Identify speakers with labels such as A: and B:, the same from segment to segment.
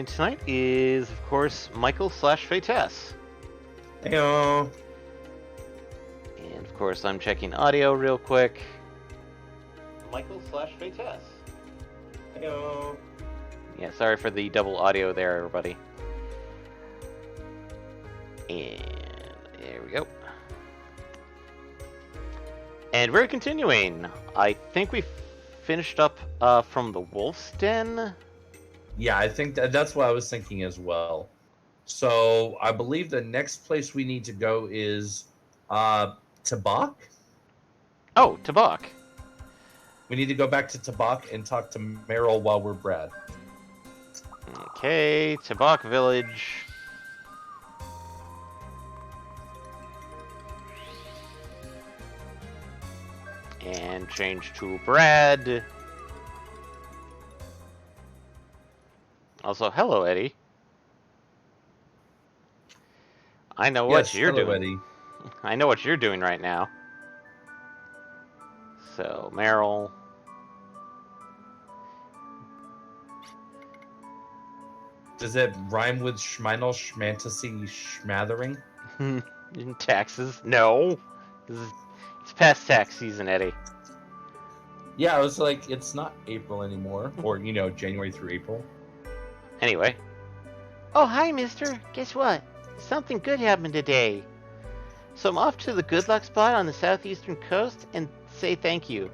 A: me tonight is, of course, Michael / Fatess.
B: Heyo.
A: And of course, I'm checking audio real quick. Michael / Fatess.
B: Heyo.
A: Yeah, sorry for the double audio there, everybody. And there we go. And we're continuing. I think we finished up from the Wolf's Den.
B: Yeah, I think that's what I was thinking as well. So I believe the next place we need to go is Tabak.
A: Oh, Tabak.
B: We need to go back to Tabak and talk to Meryl while we're Brad.
A: Okay, Tabak Village. And change to Brad. Also, hello, Eddie. I know what you're doing.
B: Eddie.
A: I know what you're doing right now. So, Meryl.
B: Does it rhyme with Schmeinel, Schmantasy, Schmathering?
A: Taxes? No. It's past tax season, Eddie.
B: Yeah, I was like, it's not April anymore. Or, January through April.
A: Anyway. Oh, hi, mister. Guess what? Something good happened today. So I'm off to the good luck spot on the southeastern coast and say thank you.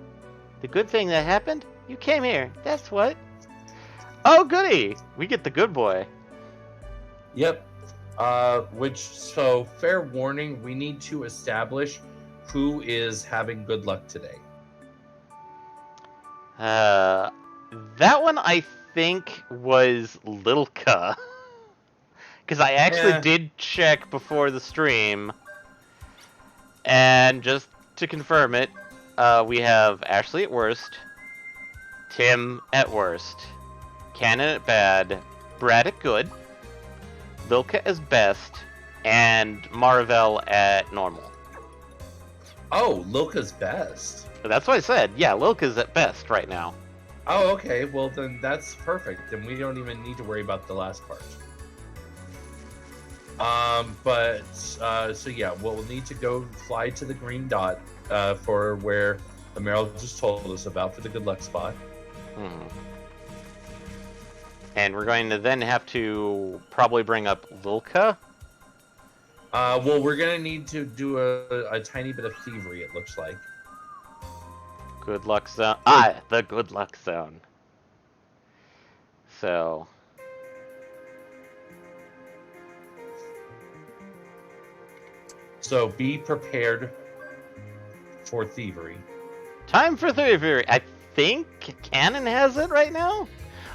A: The good thing that happened? You came here. That's what. Oh, goody! We get the good boy.
B: Yep. So fair warning, we need to establish who is having good luck today.
A: That one I think was Lilka. Because I actually did check before the stream. And just to confirm it, we have Ashley at worst, Tim at worst, Cannon at bad, Brad at good, Lilka as best, and Marvel at normal.
B: Oh, Lilka's best.
A: That's what I said. Yeah, Lilka's at best right now.
B: Oh, okay. Well, then that's perfect. Then we don't even need to worry about the last part. So yeah, we'll need to go fly to the green dot for where the Meryl just told us about for the good luck spot.
A: And we're going to then have to probably bring up Lilka.
B: Well, we're gonna need to do a tiny bit of thievery, it looks like.
A: Good luck zone. The good luck zone. So.
B: So be prepared for thievery.
A: Time for thievery. I think Cannon has it right now?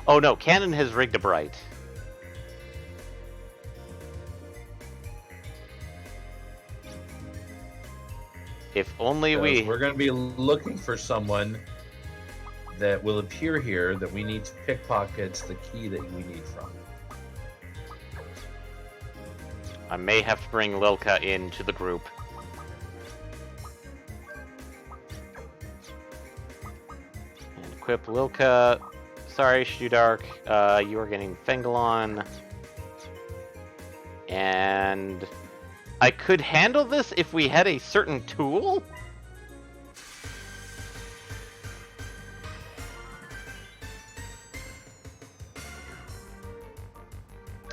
A: Oh no, Cannon has rigged a bright. If only
B: We're going to be looking for someone that will appear here that we need to pickpocket the key that we need from.
A: I may have to bring Lilka into the group. And equip Lilka. Sorry, Shudark. You are getting Fengalon. And I could handle this if we had a certain tool?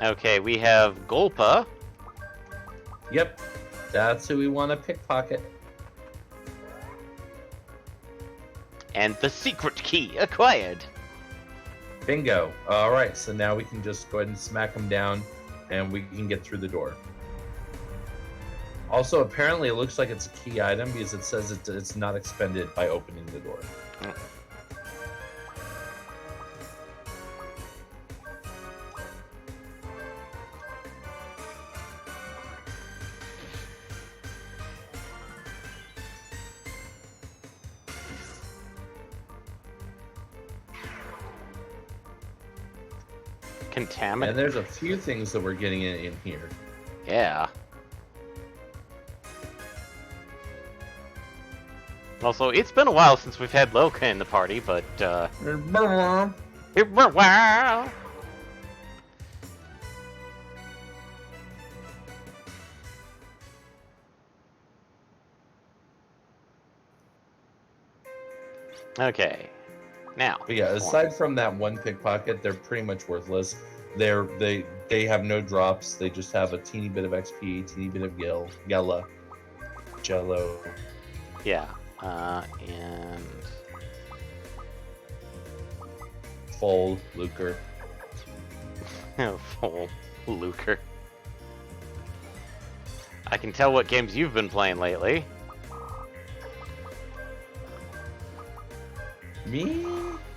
A: Okay, we have Golpa.
B: Yep, that's who we want to pickpocket.
A: And the secret key acquired.
B: Bingo. All right, so now we can just go ahead and smack him down, and we can get through the door. Also, apparently it looks like it's a key item because it says it's not expended by opening the door.
A: Contaminant.
B: And there's a few things that we're getting in here.
A: Yeah. Also, it's been a while since we've had Lilka in the party, but, Okay. Now.
B: But yeah, aside from that one pickpocket, they're pretty much worthless. They have no drops. They just have a teeny bit of XP, teeny bit of Jello.
A: Yeah. And
B: Full Lucre.
A: full lucre. I can tell what games you've been playing lately.
B: Me?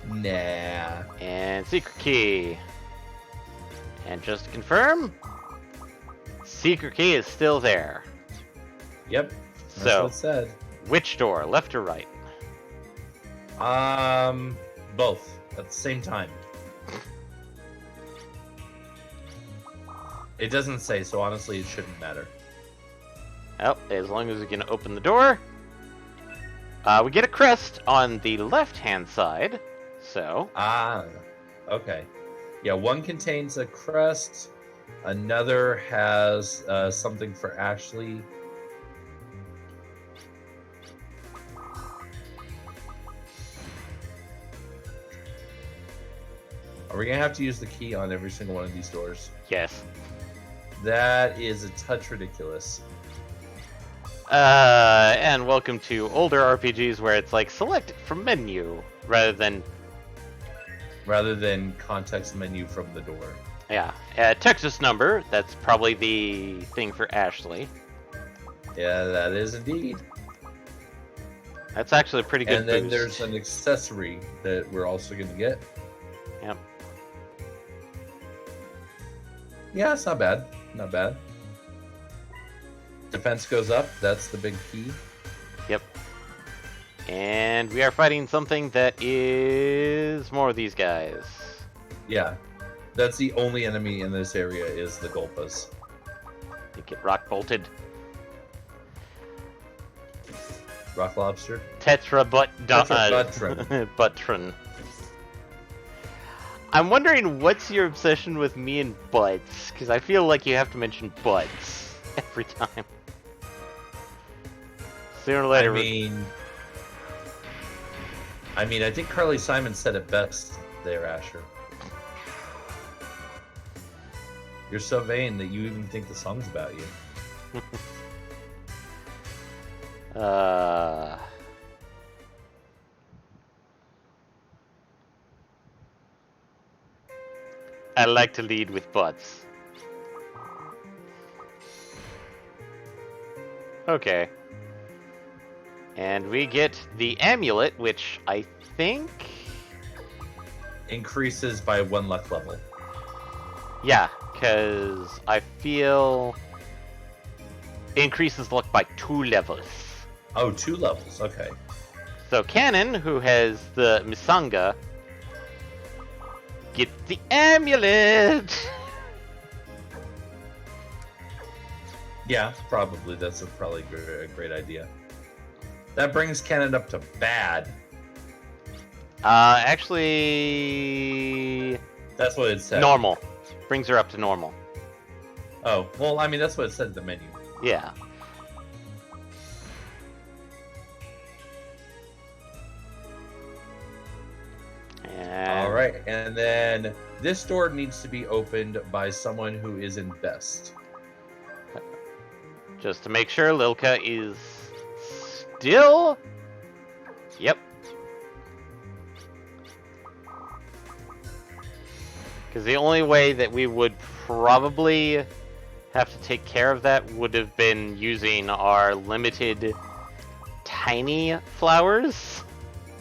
B: Nah.
A: And secret key. And just to confirm, secret key is still there.
B: Yep. That's
A: So,
B: what it said.
A: which door, left or right?
B: Both at the same time. It doesn't say, so honestly, it shouldn't matter.
A: Oh, as long as we can open the door. We get a crest on the left-hand side, so...
B: Ah, okay. Yeah, one contains a crest. Another has something for Ashley. Are we going to have to use the key on every single one of these doors?
A: Yes.
B: That is a touch ridiculous.
A: And welcome to older RPGs where it's like, select from menu, rather than
B: context menu from the door.
A: Yeah, Texas number, that's probably the thing for Ashley.
B: Yeah, that is indeed.
A: That's actually a pretty good
B: And then
A: boost.
B: there's an accessory that we're also going to get.
A: Yep.
B: Yeah, it's not bad. Not bad. Defense goes up. That's the big key.
A: Yep. And we are fighting something that is more of these guys.
B: Yeah. That's the only enemy in this area is the Gulpas.
A: They get rock bolted.
B: Rock lobster.
A: Tetrabutron. Butron. I'm wondering what's your obsession with me and butts, because I feel like you have to mention butts every time. Sooner or later.
B: I mean, I think Carly Simon said it best there, Asher. You're so vain that you even think the song's about you.
A: I like to lead with butts. Okay. And we get the amulet, which I think...
B: Increases by 1 luck level.
A: Yeah, because I feel... increases luck by 2 levels.
B: Oh, 2 levels, okay.
A: So Cannon, who has the Misanga, gets the amulet!
B: Yeah, probably. That's probably a great idea. That brings Cannon up to bad.
A: Actually...
B: That's what it said.
A: normal. Brings her up to normal.
B: Oh, well, I mean, that's what it said in the menu.
A: Yeah. And...
B: Alright, and then this door needs to be opened by someone who is in best.
A: just to make sure, Lilka is still... Yep. Because the only way that we would probably have to take care of that would have been using our limited tiny flowers,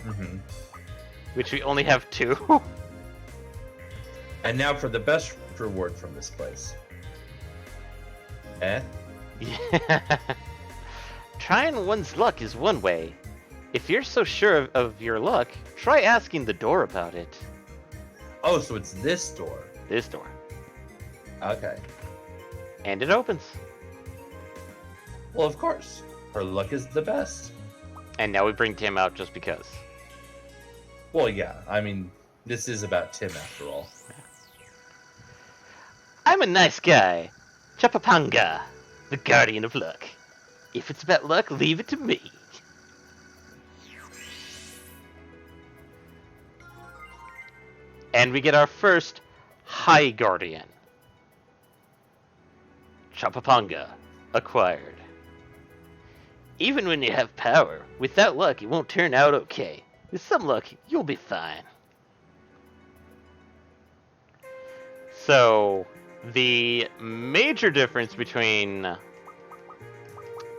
B: Mm-hmm.
A: which we only have 2.
B: And now for the best reward from this place. Eh?
A: Yeah. Trying one's luck is one way. If you're so sure of your luck, try asking the door about it.
B: Oh, so it's this door.
A: This door.
B: Okay.
A: And it opens.
B: Well, of course. Her luck is the best.
A: And now we bring Tim out just because.
B: Well, yeah. I mean, this is about Tim after all.
A: I'm a nice guy. Chapapanga, the guardian of luck. If it's about luck, leave it to me. And we get our first High Guardian. Chopapanga acquired. Even when you have power, without luck, it won't turn out okay. With some luck, you'll be fine. So, the major difference between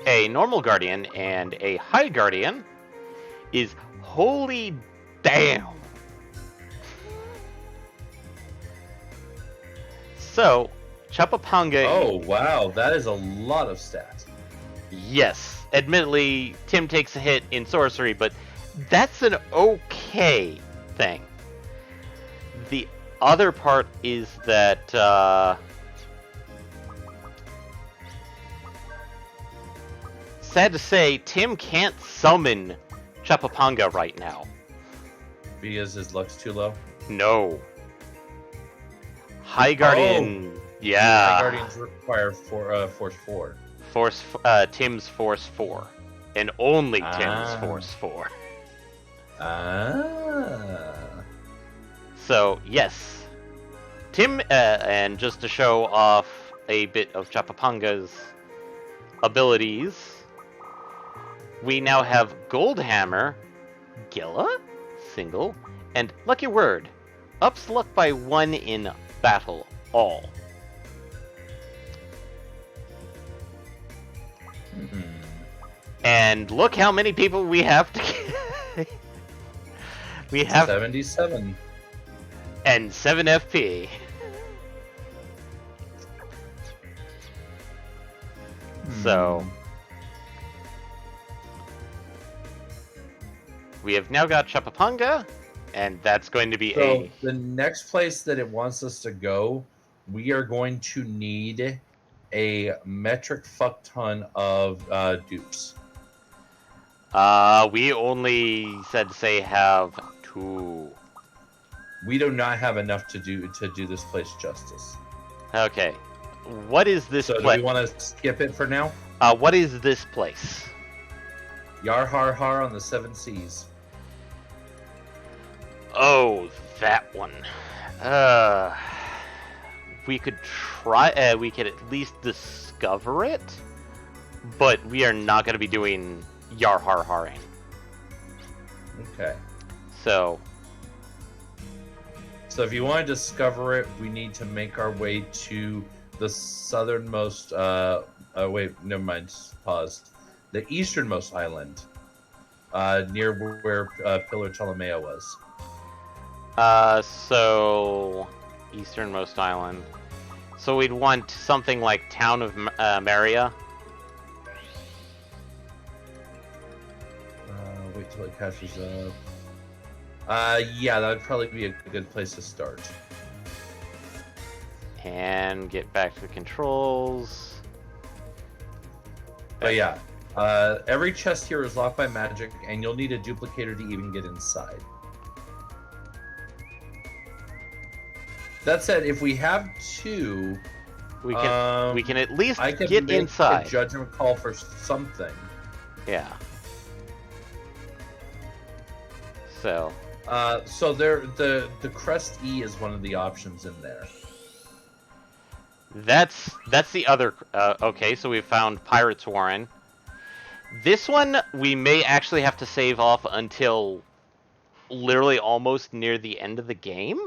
A: a normal Guardian and a High Guardian is holy damn. So, Chopapanga.
B: Oh, wow. That is a lot of stats.
A: Yes. Admittedly, Tim takes a hit in sorcery, but that's an okay thing. The other part is that sad to say, Tim can't summon Chopapanga right now.
B: Because his luck's too low?
A: No. High Guardian, yeah.
B: High Guardians require Force 4.
A: Tim's Force 4. And only Tim's Force 4. So, yes. Tim, and just to show off a bit of Chopapanga's abilities, we now have Gold Hammer, Gilla, single, and Lucky Word, ups luck by 1 in battle, all. And look how many people we have to we have
B: 77.
A: And 7 FP. So we have now got Chopapanga, and that's going to be
B: the next place that it wants us to go, we are going to need a metric fuck ton of dupes.
A: We only said to say have 2.
B: We do not have enough to do this place justice.
A: Okay. What is this
B: place? So do we want to skip it for now?
A: What is this place?
B: Yar Har Har on the 7 Seas.
A: Oh, that one. We could try. We could at least discover it, but we are not going to be doing Yar Har Haring.
B: Okay.
A: So
B: if you want to discover it, we need to make our way to the southernmost. Wait, never mind. Pause. The easternmost island, near where Pillar Ptolemaea was.
A: So easternmost island. So we'd want something like Town of Maria.
B: Wait till it catches up. Yeah, that would probably be a good place to start.
A: And get back to the controls.
B: But yeah, every chest here is locked by magic, and you'll need a duplicator to even get inside. That said, if we have 2,
A: we can at least get
B: make
A: inside.
B: A judgment call for something.
A: Yeah. So.
B: So there, the Crest E is one of the options in there.
A: That's the other. Okay, so we found Pirates Warren. This one we may actually have to save off until literally almost near the end of the game.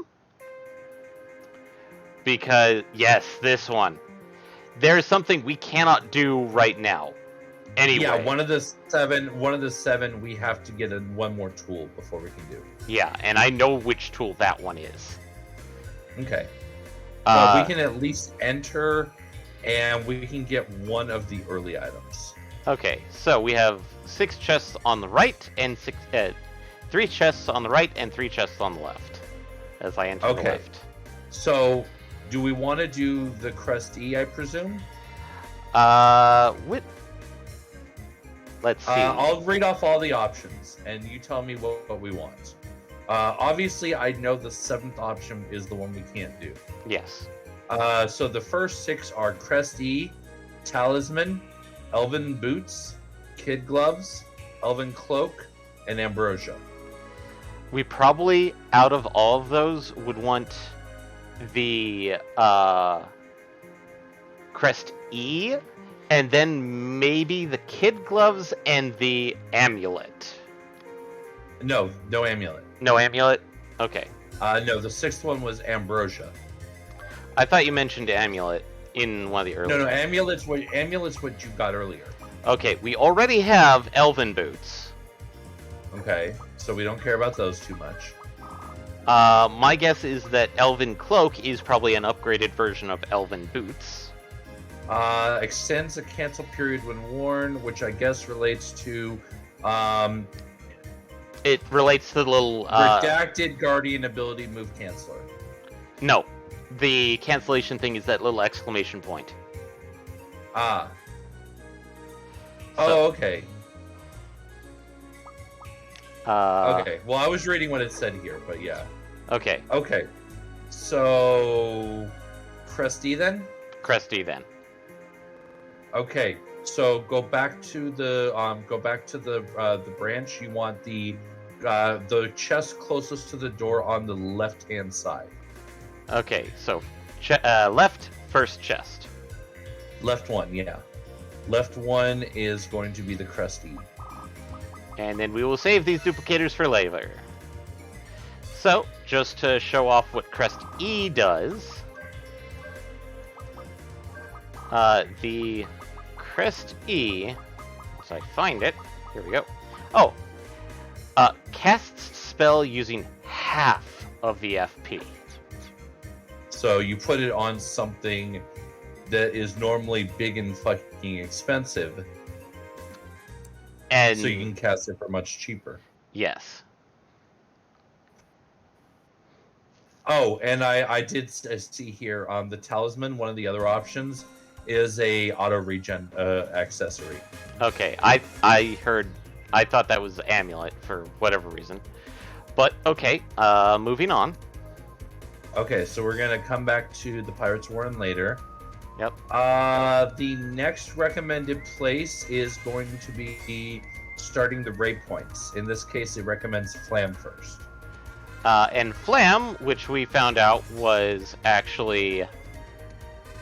A: Because yes, this one. There's something we cannot do right now. Anyway.
B: Yeah, one of the seven, we have to get one more tool before we can do.
A: Yeah, and I know which tool that one is.
B: Okay. Well, we can at least enter, and we can get one of the early items.
A: Okay, so we have 6 chests on the right, and 3 chests on the right, and 3 chests on the left. As I enter the lift.
B: So, do we want to do the Crest E, I presume?
A: Let's see.
B: I'll read off all the options, and you tell me what we want. Obviously, I know the 7th option is the one we can't do.
A: Yes.
B: So the first 6 are Crest E, Talisman, Elven Boots, Kid Gloves, Elven Cloak, and Ambrosia.
A: We probably, out of all of those, would want the Crest E, and then maybe the kid gloves and the amulet.
B: No amulet.
A: No amulet? Okay.
B: No, the 6th one was ambrosia.
A: I thought you mentioned amulet in one of the earlier.
B: No, amulet's what you got earlier.
A: Okay, we already have elven boots.
B: Okay, so we don't care about those too much.
A: My guess is that elven cloak is probably an upgraded version of elven boots.
B: Extends the cancel period when worn, which I guess relates to
A: It relates to the little
B: redacted guardian ability move canceller.
A: No, the cancellation thing is that little exclamation point.
B: Ah.
A: So,
B: oh, okay.
A: Uh,
B: Okay. Well, I was reading what it said here, but yeah.
A: Okay.
B: Okay. So, Cresty then?
A: Cresty then.
B: Okay. So go back to the branch. You want the chest closest to the door on the left-hand side.
A: Okay, so left first chest.
B: Left one, yeah. Left one is going to be the Cresty.
A: And then we will save these duplicators for later. So, just to show off what Crest E does, the Crest E, once I find it, here we go. Oh, casts spell using half of the FP.
B: So you put it on something that is normally big and fucking expensive,
A: And
B: so you can cast it for much cheaper.
A: yes.
B: Oh, and I did see here on the talisman, one of the other options is a auto regen accessory.
A: Okay, I thought that was amulet for whatever reason. But okay, moving on.
B: Okay, so we're gonna come back to the Pirates Warren later.
A: Yep.
B: The next recommended place is going to be starting the raid points. In this case, it recommends Flam first.
A: And Flam, which we found out was actually,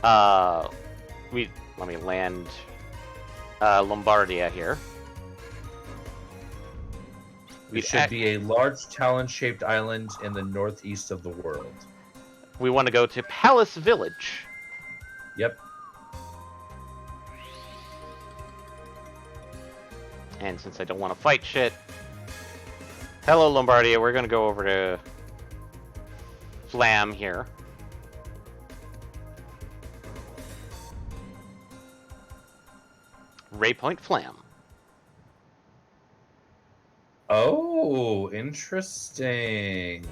A: let me land Lombardia here.
B: It should be a large talon-shaped island in the northeast of the world.
A: We want to go to Palace Village.
B: Yep.
A: And since I don't want to fight shit, hello Lombardia, we're going to go over to Flam here. Raypoint Flam.
B: Oh, interesting.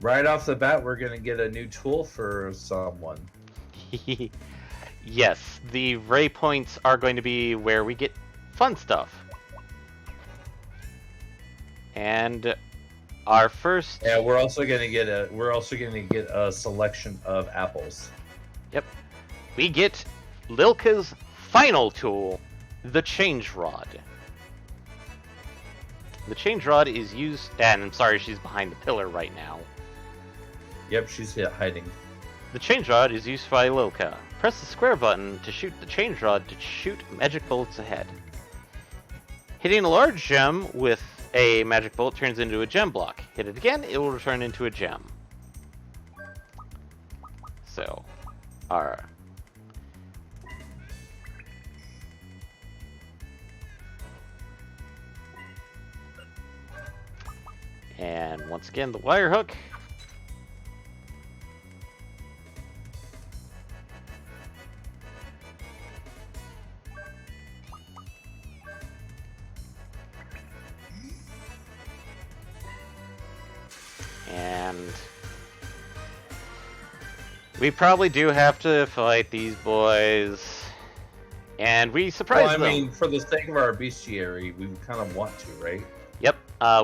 B: Right off the bat, we're going to get a new tool for someone.
A: Yes, the Ray points are going to be where we get fun stuff. And our first...
B: Yeah, we're also going to get a selection of apples.
A: Yep. We get Lilka's final tool, the Change Rod. The Change Rod is used... And I'm sorry, she's behind the pillar right now.
B: Yep, she's hiding.
A: The Change Rod is used by Lilka. Press the square button to shoot the Change Rod to shoot magic bullets ahead. Hitting a large gem with a magic bullet turns into a gem block. Hit it again, it will return into a gem. So, our... And once again, the wire hook. And we probably do have to fight these boys. And we surprise them.
B: Well, I mean, for the sake of our bestiary, we kind of want to, right?
A: Yep.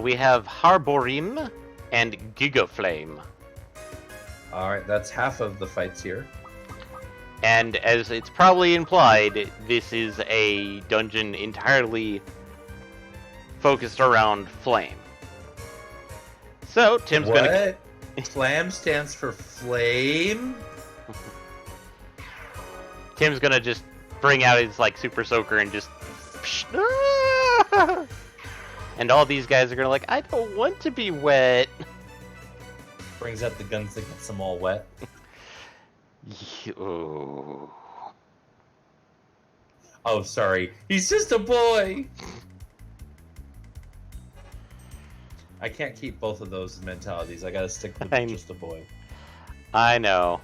A: We have Harborim and Gigaflame.
B: Alright, that's half of the fights here.
A: And as it's probably implied, this is a dungeon entirely focused around flame. So Tim's gonna.
B: What? Flam stands for flame?
A: Tim's gonna just bring out his like super soaker and just. And all these guys are gonna like, I don't want to be wet.
B: Brings out the guns that gets them all wet.
A: Oh.
B: Oh, sorry. He's just a boy! I can't keep both of those mentalities. I gotta stick with just a boy.
A: I know.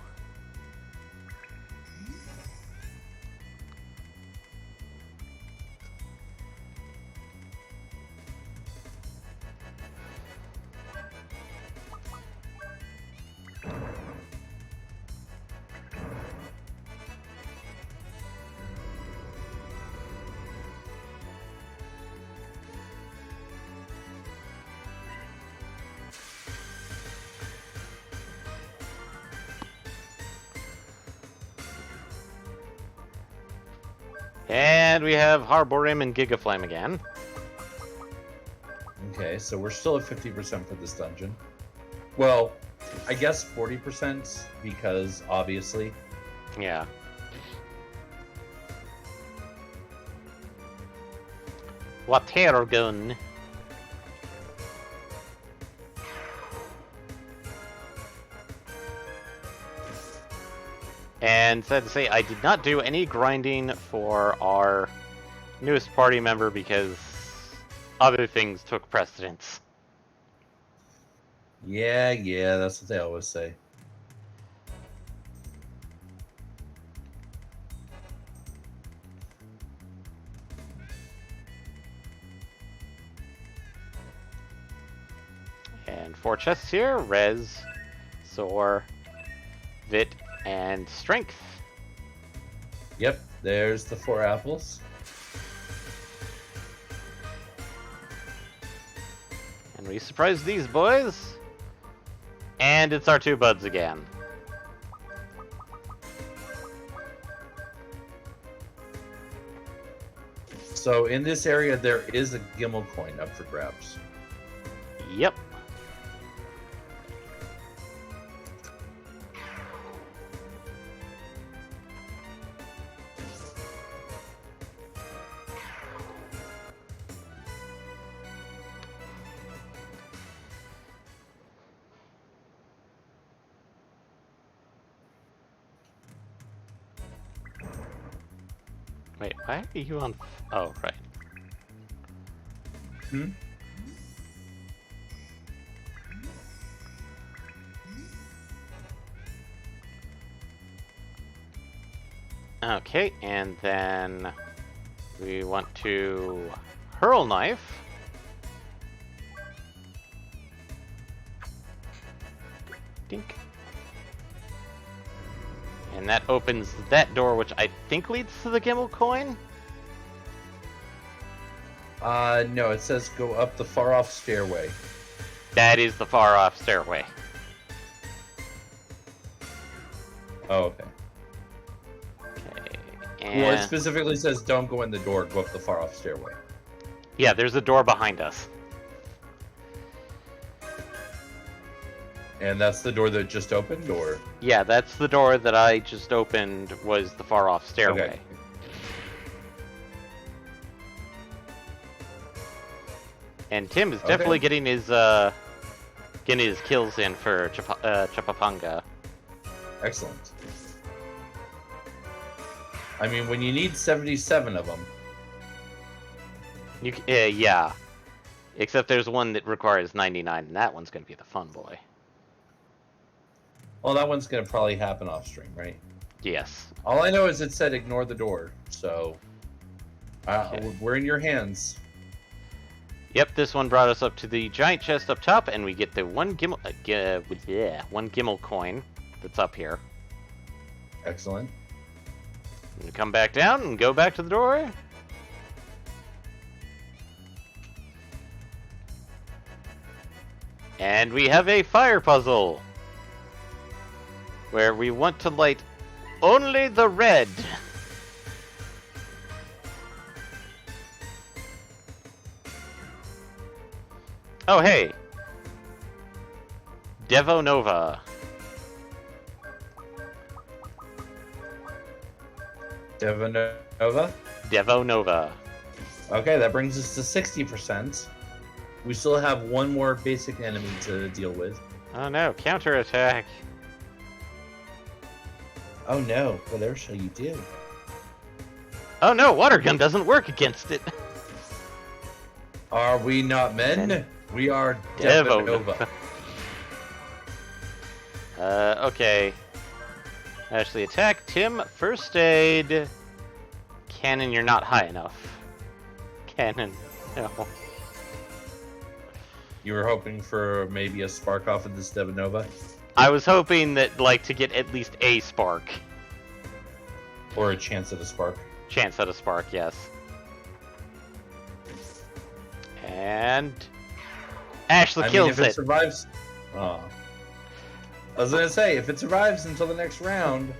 A: And we have Harborim and Gigaflame again.
B: Okay, so we're still at 50% for this dungeon. Well, I guess 40% because obviously.
A: Yeah. Water gun. And sad to say, I did not do any grinding for our newest party member because other things took precedence.
B: Yeah, that's what they always say.
A: And 4 chests here, Res, Soar, Vit, and Strength.
B: Yep, there's the 4 apples.
A: And we surprised these boys. And it's our 2 buds again.
B: So in this area, there is a Gimmel coin up for grabs.
A: Yep. Wait, why are you on... Oh, right.
B: Hmm?
A: Okay, and then we want to hurl knife. Dink. And that opens that door, which I think leads to the Gimmel coin.
B: No, it says go up the far off stairway.
A: That is the far off stairway.
B: Oh, okay.
A: Okay.
B: Well, it
A: And
B: specifically says don't go in the door, go up the far off stairway.
A: yeah, there's a door behind us.
B: And that's the door that just opened, or?
A: Yeah, that's the door that I just opened, was the far off stairway.
B: Okay.
A: And Tim is definitely getting his kills in for Chapapanga.
B: Excellent. I mean, when you need 77 of them.
A: Yeah. Except there's one that requires 99, and that one's going to be the fun boy.
B: Well, that one's going to probably happen off stream, right?
A: Yes.
B: All I know is it said ignore the door, so
A: Okay.
B: we're in your hands.
A: Yep, this one brought us up to the giant chest up top, and we get the one Gimmel, one Gimmel coin that's up here.
B: Excellent.
A: And come back down and go back to the door. And we have a fire puzzle where we want to light only the red. Oh, hey. Devonova.
B: Devonova?
A: Devonova.
B: Okay, that brings us to 60%. We still have one more basic enemy to deal with.
A: Oh no, counterattack.
B: Oh no, whatever shall you do?
A: Oh no, water gun doesn't work against it.
B: Are we not men? We are
A: Devonova.
B: Devonova.
A: Okay. Ashley, attack. Tim, first aid. Cannon, you're not high enough. Cannon, no.
B: You were hoping for maybe a spark off of this Devonova?
A: I was hoping that, like, to get at least a spark.
B: Or a chance at a spark.
A: Chance at a spark, yes. And Ashley kills
B: if
A: it.
B: Survives. Oh. I was gonna say, if it survives until the next round.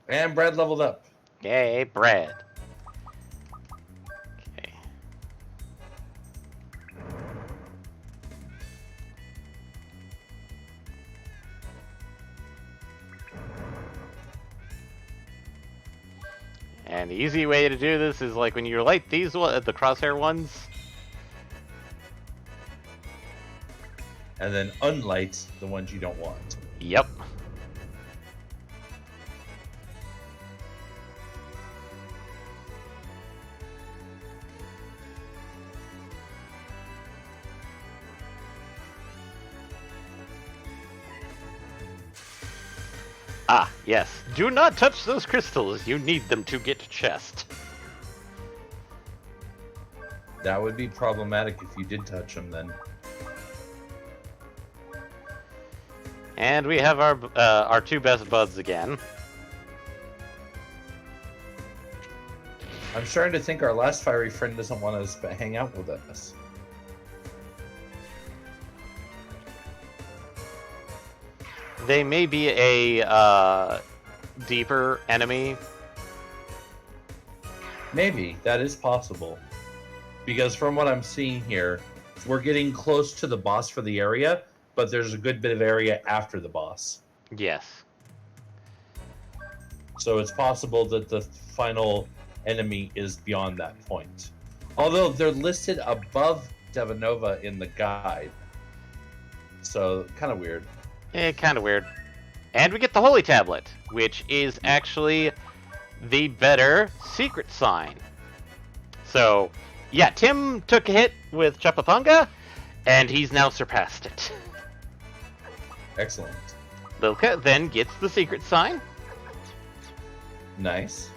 B: And Brad leveled up.
A: Yay, Brad. Okay. And the easy way to do this is like when you light these the crosshair ones.
B: And then unlight the ones you don't want.
A: Yep. Ah, yes. Do not touch those crystals. You need them to get chest.
B: That would be problematic if you did touch them then.
A: And we have our two best buds again.
B: I'm starting to think our last fiery friend doesn't want us to hang out with us.
A: They may be a deeper enemy.
B: Maybe. That is possible. Because from what I'm seeing here, we're getting close to the boss for the area, but there's a good bit of area after the boss.
A: Yes.
B: So it's possible that the final enemy is beyond that point. Although they're listed above Devonova in the guide. So, kind of weird.
A: Kind of weird. And we get the Holy Tablet, which is actually the better secret sign. So, yeah, Tim took a hit with Chapapunga, and he's now surpassed it.
B: Excellent.
A: Lilka then gets the secret sign.
B: Nice.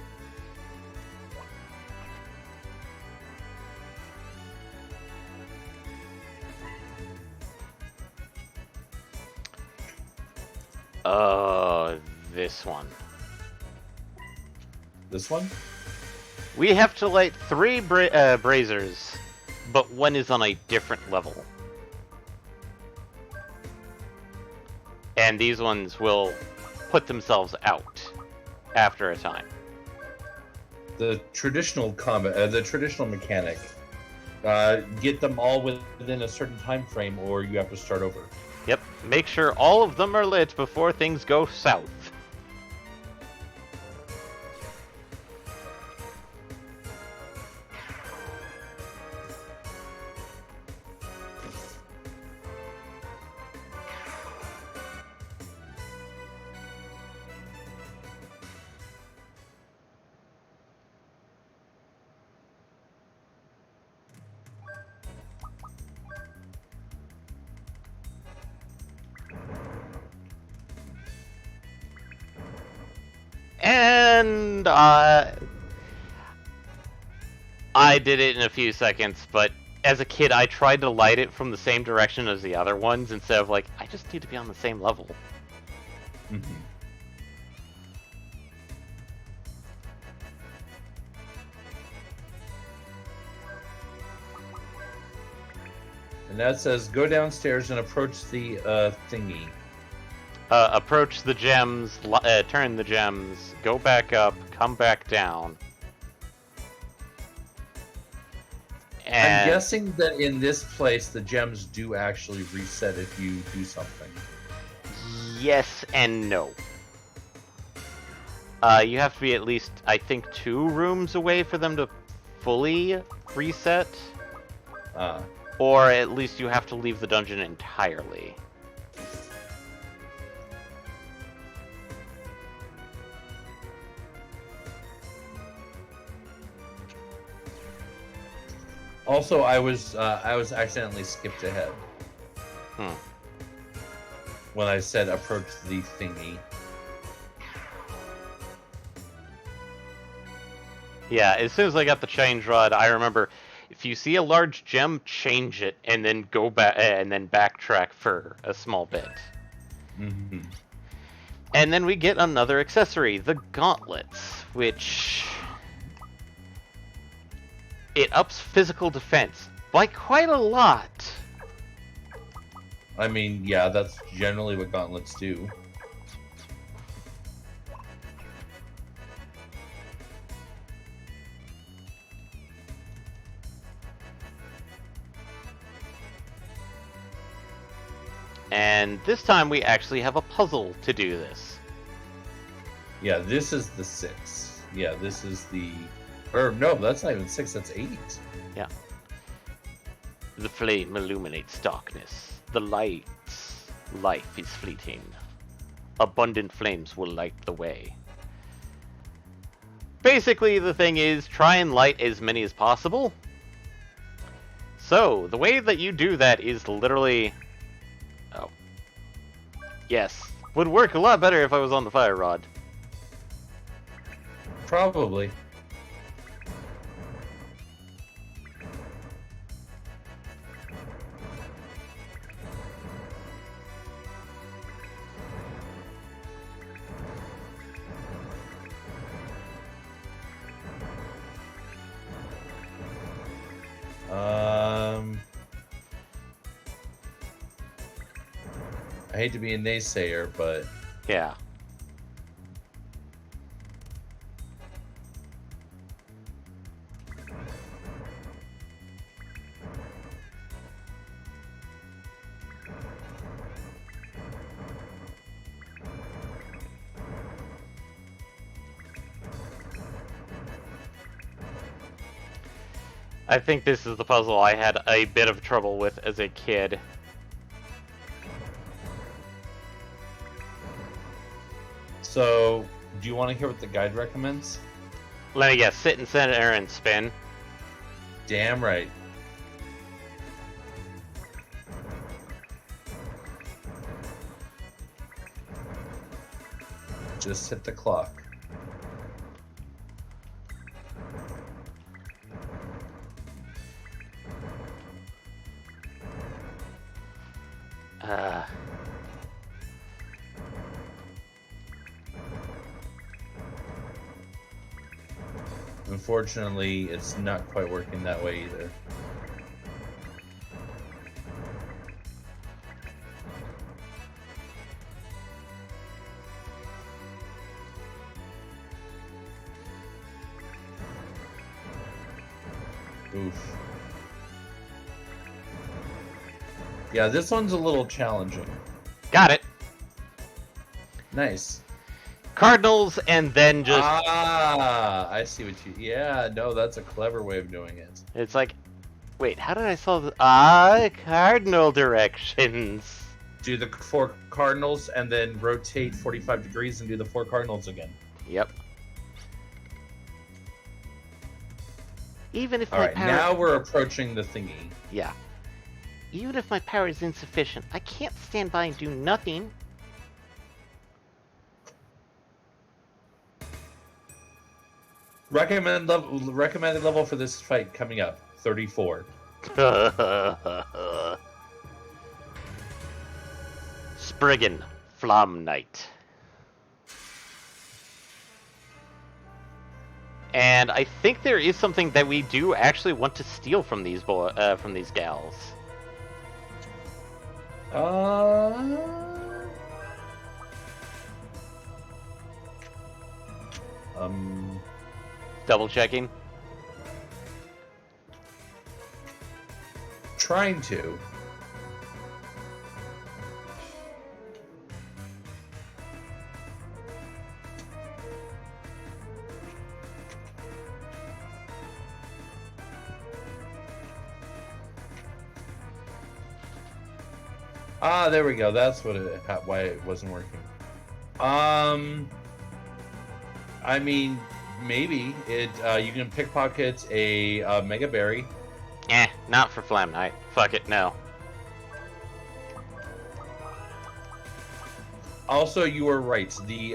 A: This one.
B: This one?
A: We have to light 3 braziers, but one is on a different level. And these ones will put themselves out after a time.
B: The traditional combat, the traditional mechanic, get them all within a certain time frame, or you have to start over.
A: Yep, make sure all of them are lit before things go south. And I did it in a few seconds, but as a kid I tried to light it from the same direction as the other ones instead of like, I just need to be on the same level.
B: Mm-hmm. And that says, go downstairs and approach the thingy.
A: Approach the gems, turn the gems, go back up, come back down.
B: I'm guessing that in this place, the gems do actually reset if you do something.
A: Yes and no. You have to be at least, I think, 2 rooms away for them to fully reset. Or at least you have to leave the dungeon entirely.
B: Also, I was accidentally skipped ahead. When I said approach the thingy.
A: Yeah, as soon as I got the change rod, I remember if you see a large gem, change it and then go back and then backtrack for a small bit.
B: Mm-hmm.
A: And then we get another accessory, the gauntlets, which it ups physical defense by quite a lot.
B: I mean, yeah, that's generally what gauntlets do.
A: And this time we actually have a puzzle to do this.
B: Yeah, this is the 6. Yeah, this is the... Or, no, that's not even 6, that's 8.
A: Yeah. The flame illuminates darkness. The light's life is fleeting. Abundant flames will light the way. Basically, the thing is, try and light as many as possible. So, the way that you do that is literally... Oh. Yes. Would work a lot better if I was on the fire rod.
B: Probably. I hate to be a naysayer, but...
A: Yeah. I think this is the puzzle I had a bit of trouble with as a kid.
B: So, do you want to hear what the guide recommends?
A: Let me guess, sit in center and spin.
B: Damn right. Just hit the clock. Unfortunately, it's not quite working that way either. Oof. Yeah, this one's a little challenging.
A: Got it.
B: Nice.
A: Cardinals and then just...
B: Ah, I see what you... Yeah, no, that's a clever way of doing it.
A: It's like... Wait, how did I solve the... cardinal directions.
B: Do the 4 cardinals and then rotate 45 degrees and do the 4 cardinals again.
A: Yep. Even if
B: All
A: my
B: right,
A: power...
B: now we're approaching the thingy.
A: Yeah. Even if my power is insufficient, I can't stand by and do nothing.
B: Recommended level for this fight coming up, 34.
A: Spriggan, Flam Knight. And I think there is something that we do actually want to steal from these gals. Double checking.
B: trying to. Ah, there we go. That's why it wasn't working. I mean, maybe it. You can pickpocket a Mega Berry.
A: Not for Flam Knight. Fuck it, no.
B: Also, you were right. The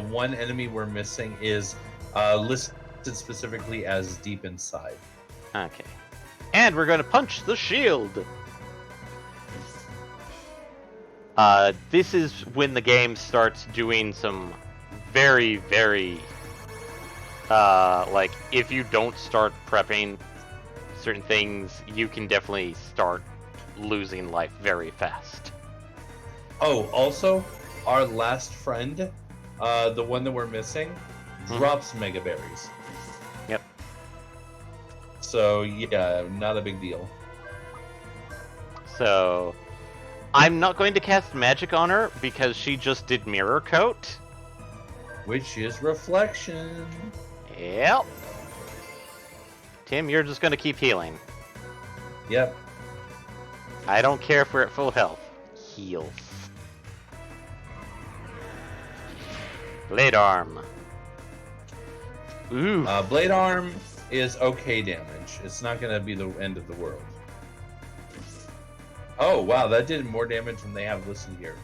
B: one enemy we're missing is listed specifically as deep inside.
A: Okay. And we're gonna punch the shield! This is when the game starts doing some very, very... like, if you don't start prepping certain things, you can definitely start losing life very fast.
B: Oh, also, our last friend, the one that we're missing, drops Mega Berries.
A: Yep.
B: So, yeah, not a big deal.
A: So, I'm not going to cast magic on her because she just did Mirror Coat.
B: Which is Reflection.
A: Yep. Tim, you're just going to keep healing.
B: Yep.
A: I don't care if we're at full health. Heal. Blade Arm. Ooh.
B: Blade Arm is okay damage. It's not going to be the end of the world. Oh, wow, that did more damage than they have listed here.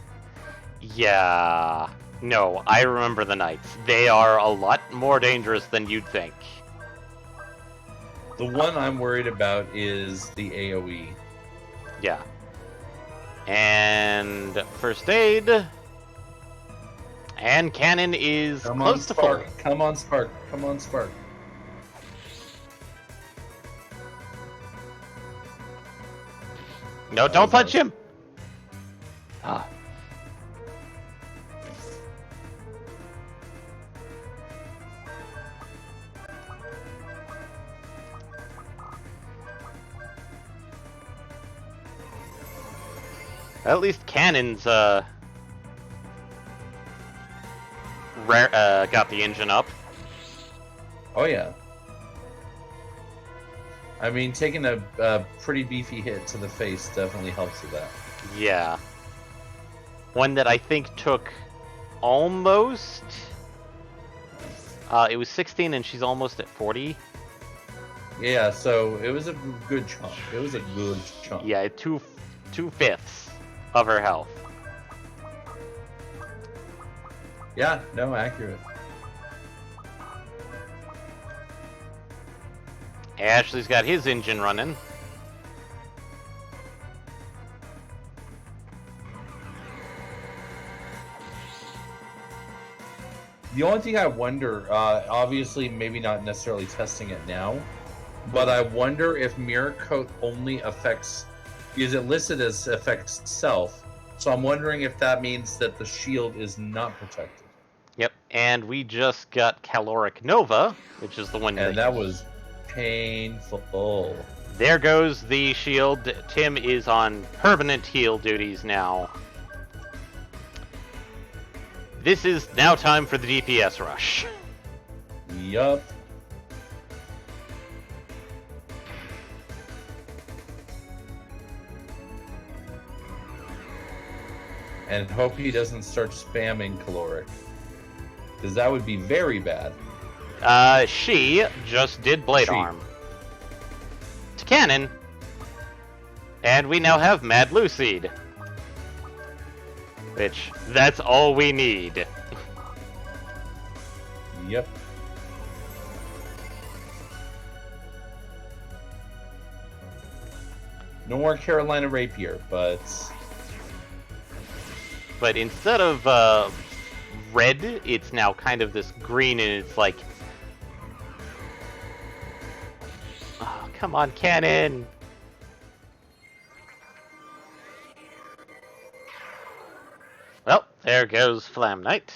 A: Yeah. No, I remember the Knights. They are a lot more dangerous than you'd think.
B: The one I'm worried about is the AoE.
A: Yeah. And first aid. And cannon is close to full.
B: Come on, Spark. Come on, Spark.
A: No, don't punch him! Ah. At least cannons, got the engine up.
B: Oh, yeah. I mean, taking a pretty beefy hit to the face definitely helps with that.
A: Yeah. One that I think took almost... it was 16 and she's almost at 40.
B: Yeah, so it was a good chunk. It was a good chunk.
A: Yeah, two-fifths of her health.
B: Yeah, no, accurate.
A: Ashley's got his engine running.
B: The only thing I wonder, obviously maybe not necessarily testing it now, but I wonder if Mirror Coat only affects, because it listed as affects self, so I'm wondering if that means that the shield is not protected.
A: Yep, and we just got Caloric Nova, which is the one
B: and that was painful.
A: There goes the shield. Tim is on permanent heal duties now. This is now time for the DPS rush.
B: Yup. And hope he doesn't start spamming caloric, because that would be very bad.
A: She just did Blade Arm to cannon, and we now have Mad Lucid, which that's all we need.
B: Yep. No more Carolina Rapier, but
A: instead of red, it's now kind of this green, and it's like, oh, come on, cannon! Well, there goes Flam Knight.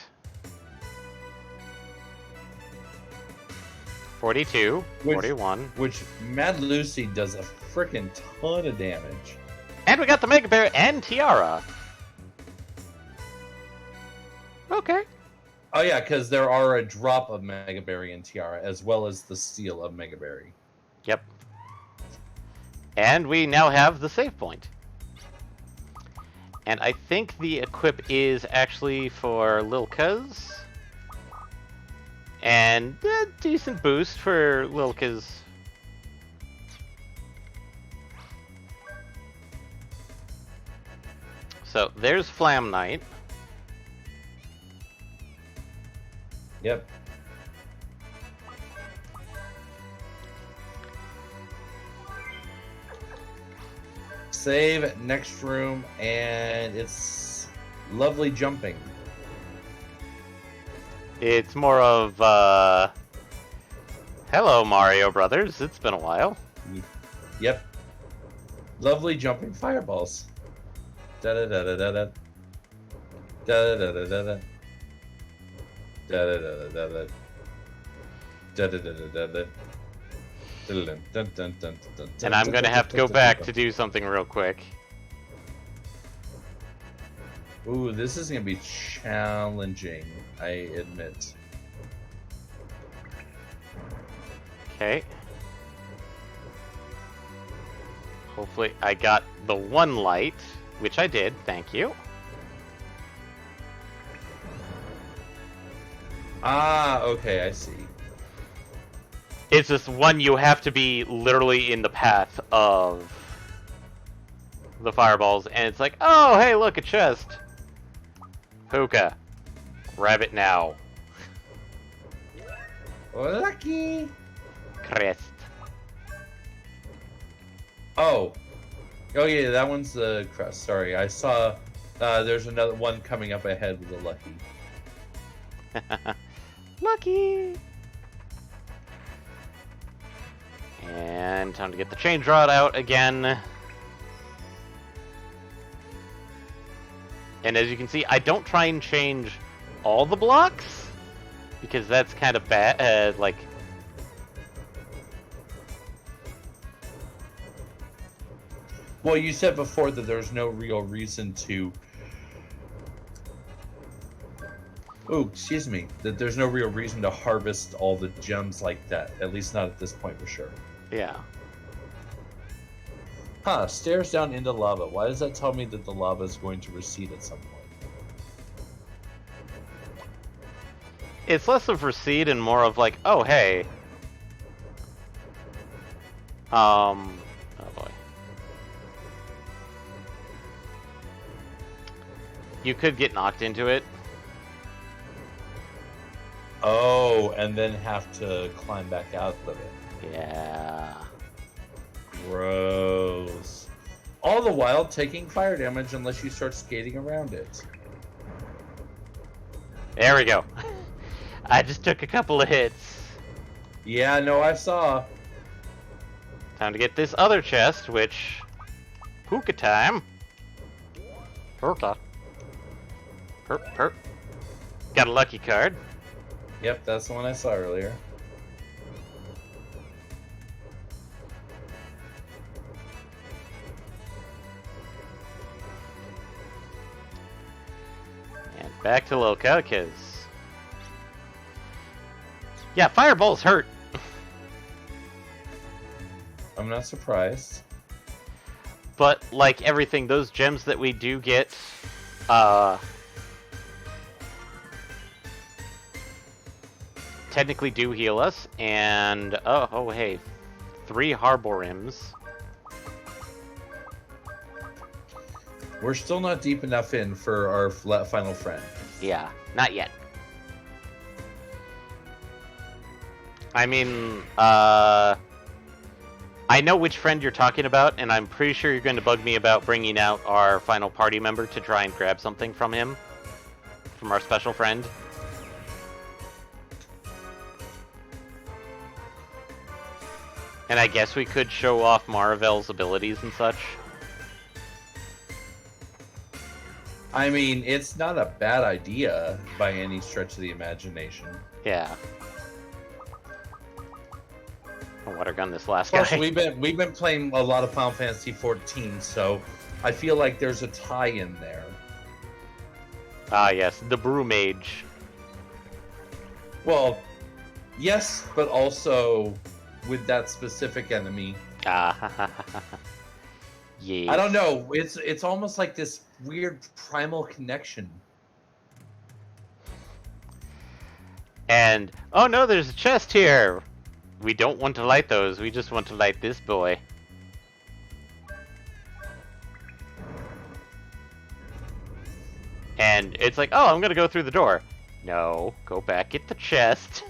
A: 42,
B: Which-
A: 41.
B: Which Mad Lucy does a freaking ton of damage.
A: And we got the Mega Bear and Tiara. Okay.
B: Oh yeah, because there are a drop of Mega Berry and Tiara, as well as the steal of Mega Berry.
A: Yep. And we now have the save point. And I think the equip is actually for Lil Cuz. And a decent boost for Lil Cuz. So there's Flam Knight.
B: Yep. Save, next room, and it's lovely jumping.
A: It's more of, hello, Mario Brothers. It's been a while.
B: Yep. Lovely jumping fireballs. Da da da da da da. Da da da da da. Da da da da da. Da da da da da.
A: And I'm gonna have to go back to do something real quick.
B: Ooh, this is gonna be challenging, I admit.
A: Okay. Hopefully I got the one light, which I did, thank you.
B: Ah, okay, I see.
A: It's just one you have to be literally in the path of the fireballs, and it's like, oh, hey, look, a chest. Puka. Grab it now.
B: Lucky!
A: Crest.
B: Oh. Oh yeah, that one's the crest. Sorry, I saw there's another one coming up ahead with a lucky.
A: Lucky! And time to get the change rod out again. And as you can see, I don't try and change all the blocks, because that's kind of bad, like...
B: Well, you said before that there's no real reason to... Oh, excuse me. That there's no real reason to harvest all the gems like that. At least not at this point for sure.
A: Yeah.
B: Huh, stairs down into lava. Why does that tell me that the lava is going to recede at some point?
A: It's less of recede and more of like, oh, hey. Oh boy. You could get knocked into it.
B: Oh, and then have to climb back out of it.
A: Yeah.
B: Gross. All the while taking fire damage unless you start skating around it.
A: There we go. I just took a couple of hits.
B: Yeah, no, I saw.
A: Time to get this other chest, which... Puka time. Puka. Perp. Got a lucky card.
B: Yep, that's the one I saw earlier.
A: And back to Loka, because... Yeah, fireballs hurt.
B: I'm not surprised.
A: But, like everything, those gems that we do get... technically do heal us, and... Oh, hey. 3 Harborims.
B: We're still not deep enough in for our final friend.
A: Yeah, not yet. I mean, I know which friend you're talking about, and I'm pretty sure you're going to bug me about bringing out our final party member to try and grab something from him. From our special friend. And I guess we could show off Maravel's abilities and such.
B: I mean, it's not a bad idea by any stretch of the imagination.
A: Yeah. a water gun this last
B: Plus,
A: guy.
B: we've been playing a lot of Final Fantasy 14, so I feel like there's a tie in there.
A: Ah, yes, the Brew Mage.
B: Well, yes, but also with that specific enemy.
A: Ah, yes.
B: I don't know. It's almost like this weird primal connection.
A: And, oh no, there's a chest here! We don't want to light those, we just want to light this boy. And it's like, oh, I'm gonna go through the door. No, go back, get the chest.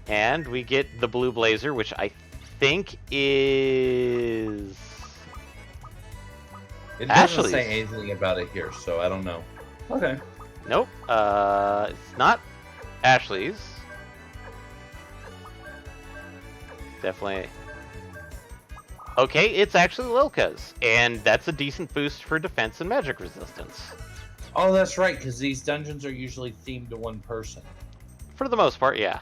A: And we get the blue blazer, which I think is...
B: It doesn't
A: Ashley's.
B: say anything about it here, so I don't know. Okay.
A: Nope, it's not Ashley's. Definitely. Okay, it's actually Lilka's, and that's a decent boost for defense and magic resistance.
B: Oh, that's right, because these dungeons are usually themed to one person.
A: For the most part, yeah.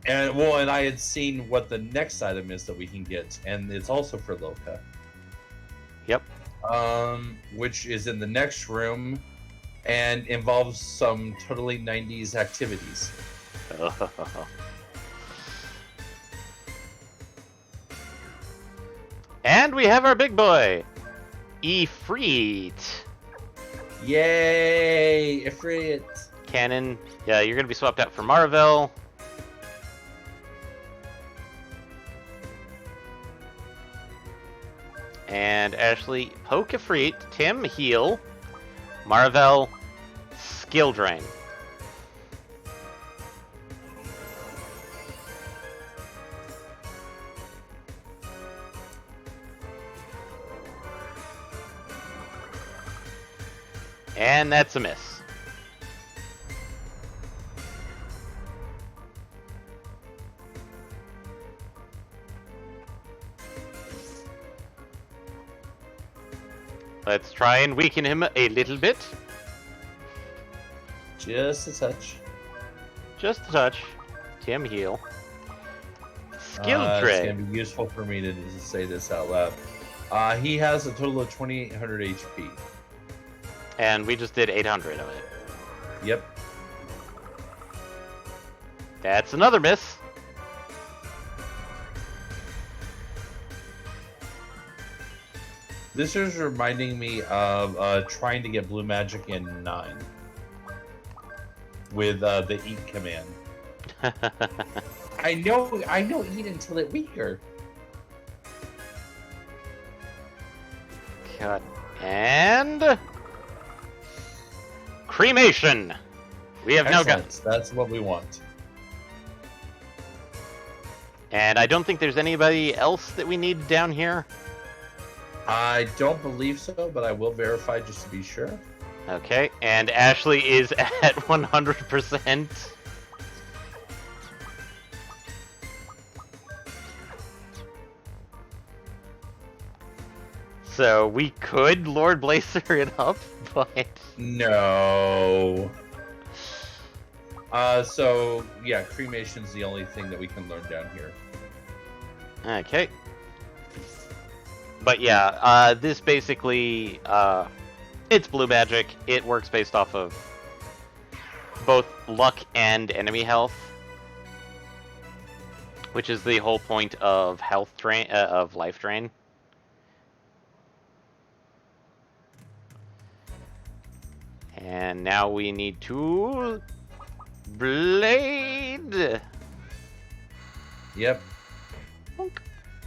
B: And I had seen what the next item is that we can get, and it's also for Lilka.
A: Yep.
B: Which is in the next room, and involves some totally 90s activities.
A: And we have our big boy, Ifrit.
B: Yay, Ifrit.
A: Cannon. Yeah, you're gonna be swapped out for Marvel. And Ashley, poke Ifrit. Tim, heal. Marvel, skill drain. And that's a miss. Let's try and weaken him a little bit.
B: Just a touch.
A: Just a touch. Tim, heal. Skill
B: It's
A: drain.
B: going to be useful for me to say this out loud. He has a total of 2,800 HP.
A: And we just did 800 of it.
B: Yep.
A: That's another miss.
B: This is reminding me of trying to get blue magic in 9 with the eat command. I know eat until it weaker.
A: Cut. And cremation. We have now got.
B: Excellent. That's what we want.
A: And I don't think there's anybody else that we need down here.
B: I don't believe so, but I will verify just to be sure.
A: Okay, and Ashley is at 100%. So we could Lord Blazer it up, but...
B: No. So, yeah, cremation's the only thing that we can learn down here.
A: Okay. But yeah, this basically, it's blue magic. It works based off of both luck and enemy health, which is the whole point of health drain, of life drain. And now we need to blade.
B: Yep.
A: Bonk.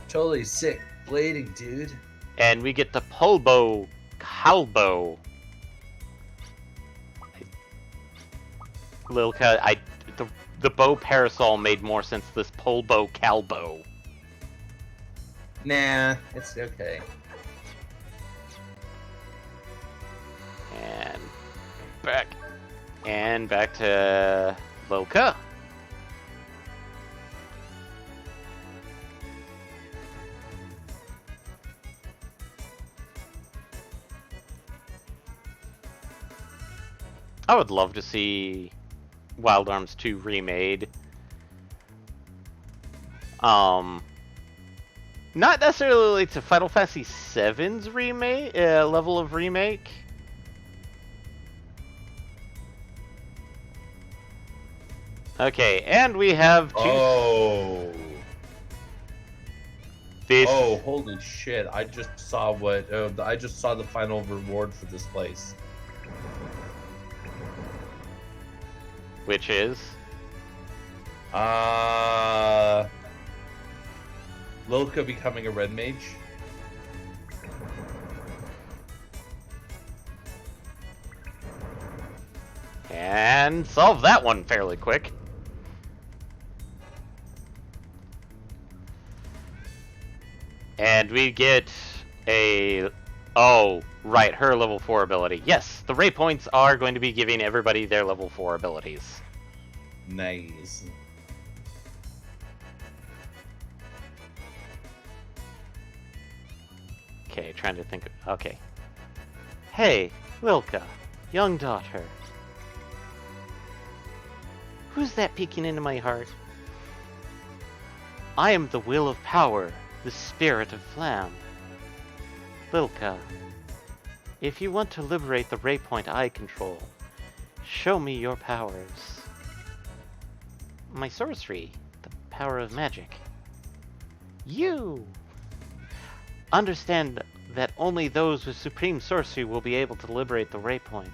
B: Totally sick blading, dude.
A: And we get the pulbo calbo. Lilka, the bow parasol made more sense. This pulbo calbo.
B: Nah, it's okay.
A: And back to Lilka. I would love to see Wild Arms 2 remade. Not necessarily like to Final Fantasy VII's remake, level of remake. Okay, and we have two.
B: Oh.
A: This,
B: Oh, holy shit! I just saw what. I just saw the final reward for this place.
A: which is
B: Lilka becoming a red mage.
A: and solve that one fairly quick. And we get a... Oh, right, her level 4 ability. Yes, the Ray points are going to be giving everybody their level 4 abilities.
B: Nice.
A: Okay, trying to think... Okay. Hey, Wilka, young daughter. Who's that peeking into my heart? I am the will of power, the spirit of Flam. Lilka, if you want to liberate the Ray Point I control, show me your powers. My sorcery, the power of magic. You! Understand that only those with supreme sorcery will be able to liberate the Ray Point.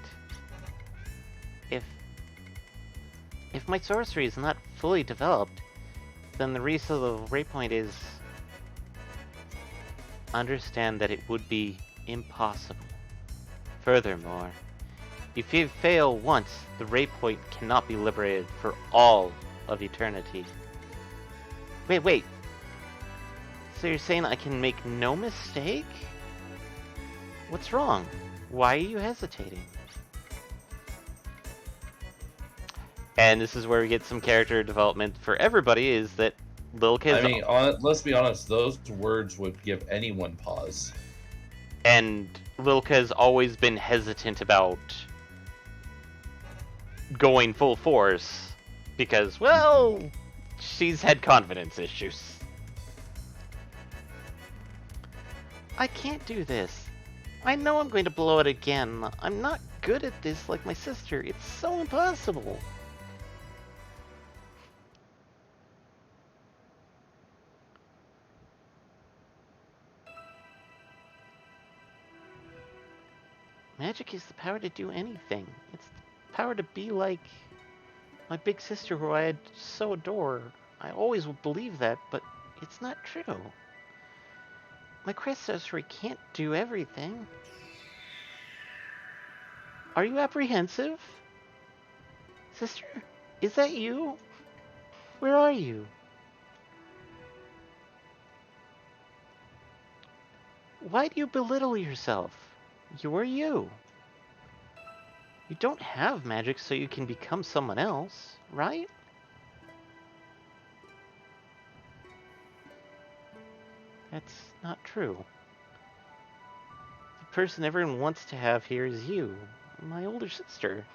A: If my sorcery is not fully developed, then the reset of the Ray Point is... Understand that it would be impossible. Furthermore, if you fail once, the Ray Point cannot be liberated for all of eternity. Wait. So you're saying I can make no mistake? What's wrong? Why are you hesitating? And this is where we get some character development for everybody, is that Lilka...
B: I mean, let's be honest, those words would give anyone pause.
A: And Lilka has always been hesitant about going full force because, well, she's had confidence issues. I can't do this. I know I'm going to blow it again. I'm not good at this like my sister. It's so impossible. Magic is the power to do anything. It's the power to be like my big sister who I so adore. I always will believe that, but it's not true. My crest sorcery can't do everything. Are you apprehensive? Sister, is that you? Where are you? Why do you belittle yourself? You're you. You don't have magic so you can become someone else, right? That's not true. The person everyone wants to have here is you, my older sister.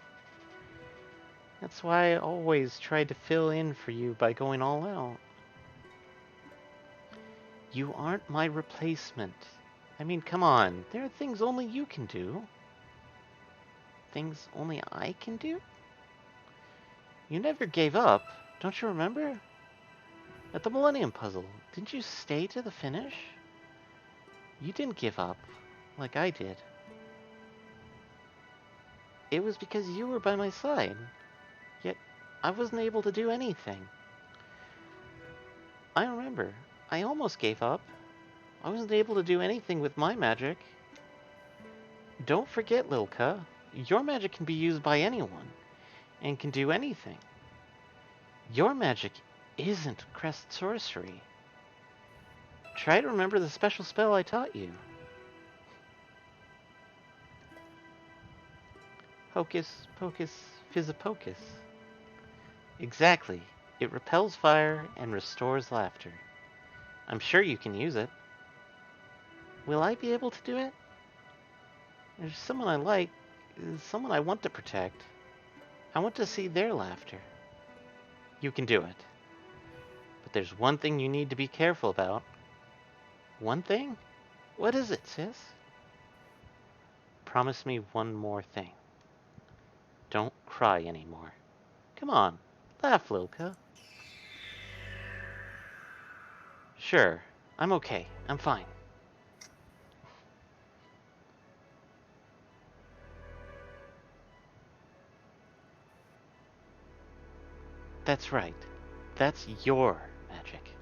A: That's why I always tried to fill in for you by going all out. You aren't my replacement. I mean, come on. There are things only you can do. Things only I can do? You never gave up, don't you remember? At the Millennium Puzzle, didn't you stay to the finish? You didn't give up, like I did. It was because you were by my side, yet I wasn't able to do anything. I remember, I almost gave up. I wasn't able to do anything with my magic. Don't forget, Lilka, your magic can be used by anyone, and can do anything. Your magic isn't crest sorcery. Try to remember the special spell I taught you. Hocus pocus fizzapocus. Exactly. It repels fire and restores laughter. I'm sure you can use it. Will I be able to do it? There's someone I like, someone I want to protect. I want to see their laughter. You can do it. But there's one thing you need to be careful about. One thing? What is it, sis? Promise me one more thing. Don't cry anymore. Come on, laugh, Lilka. Sure, I'm okay. I'm fine. That's right. That's your magic.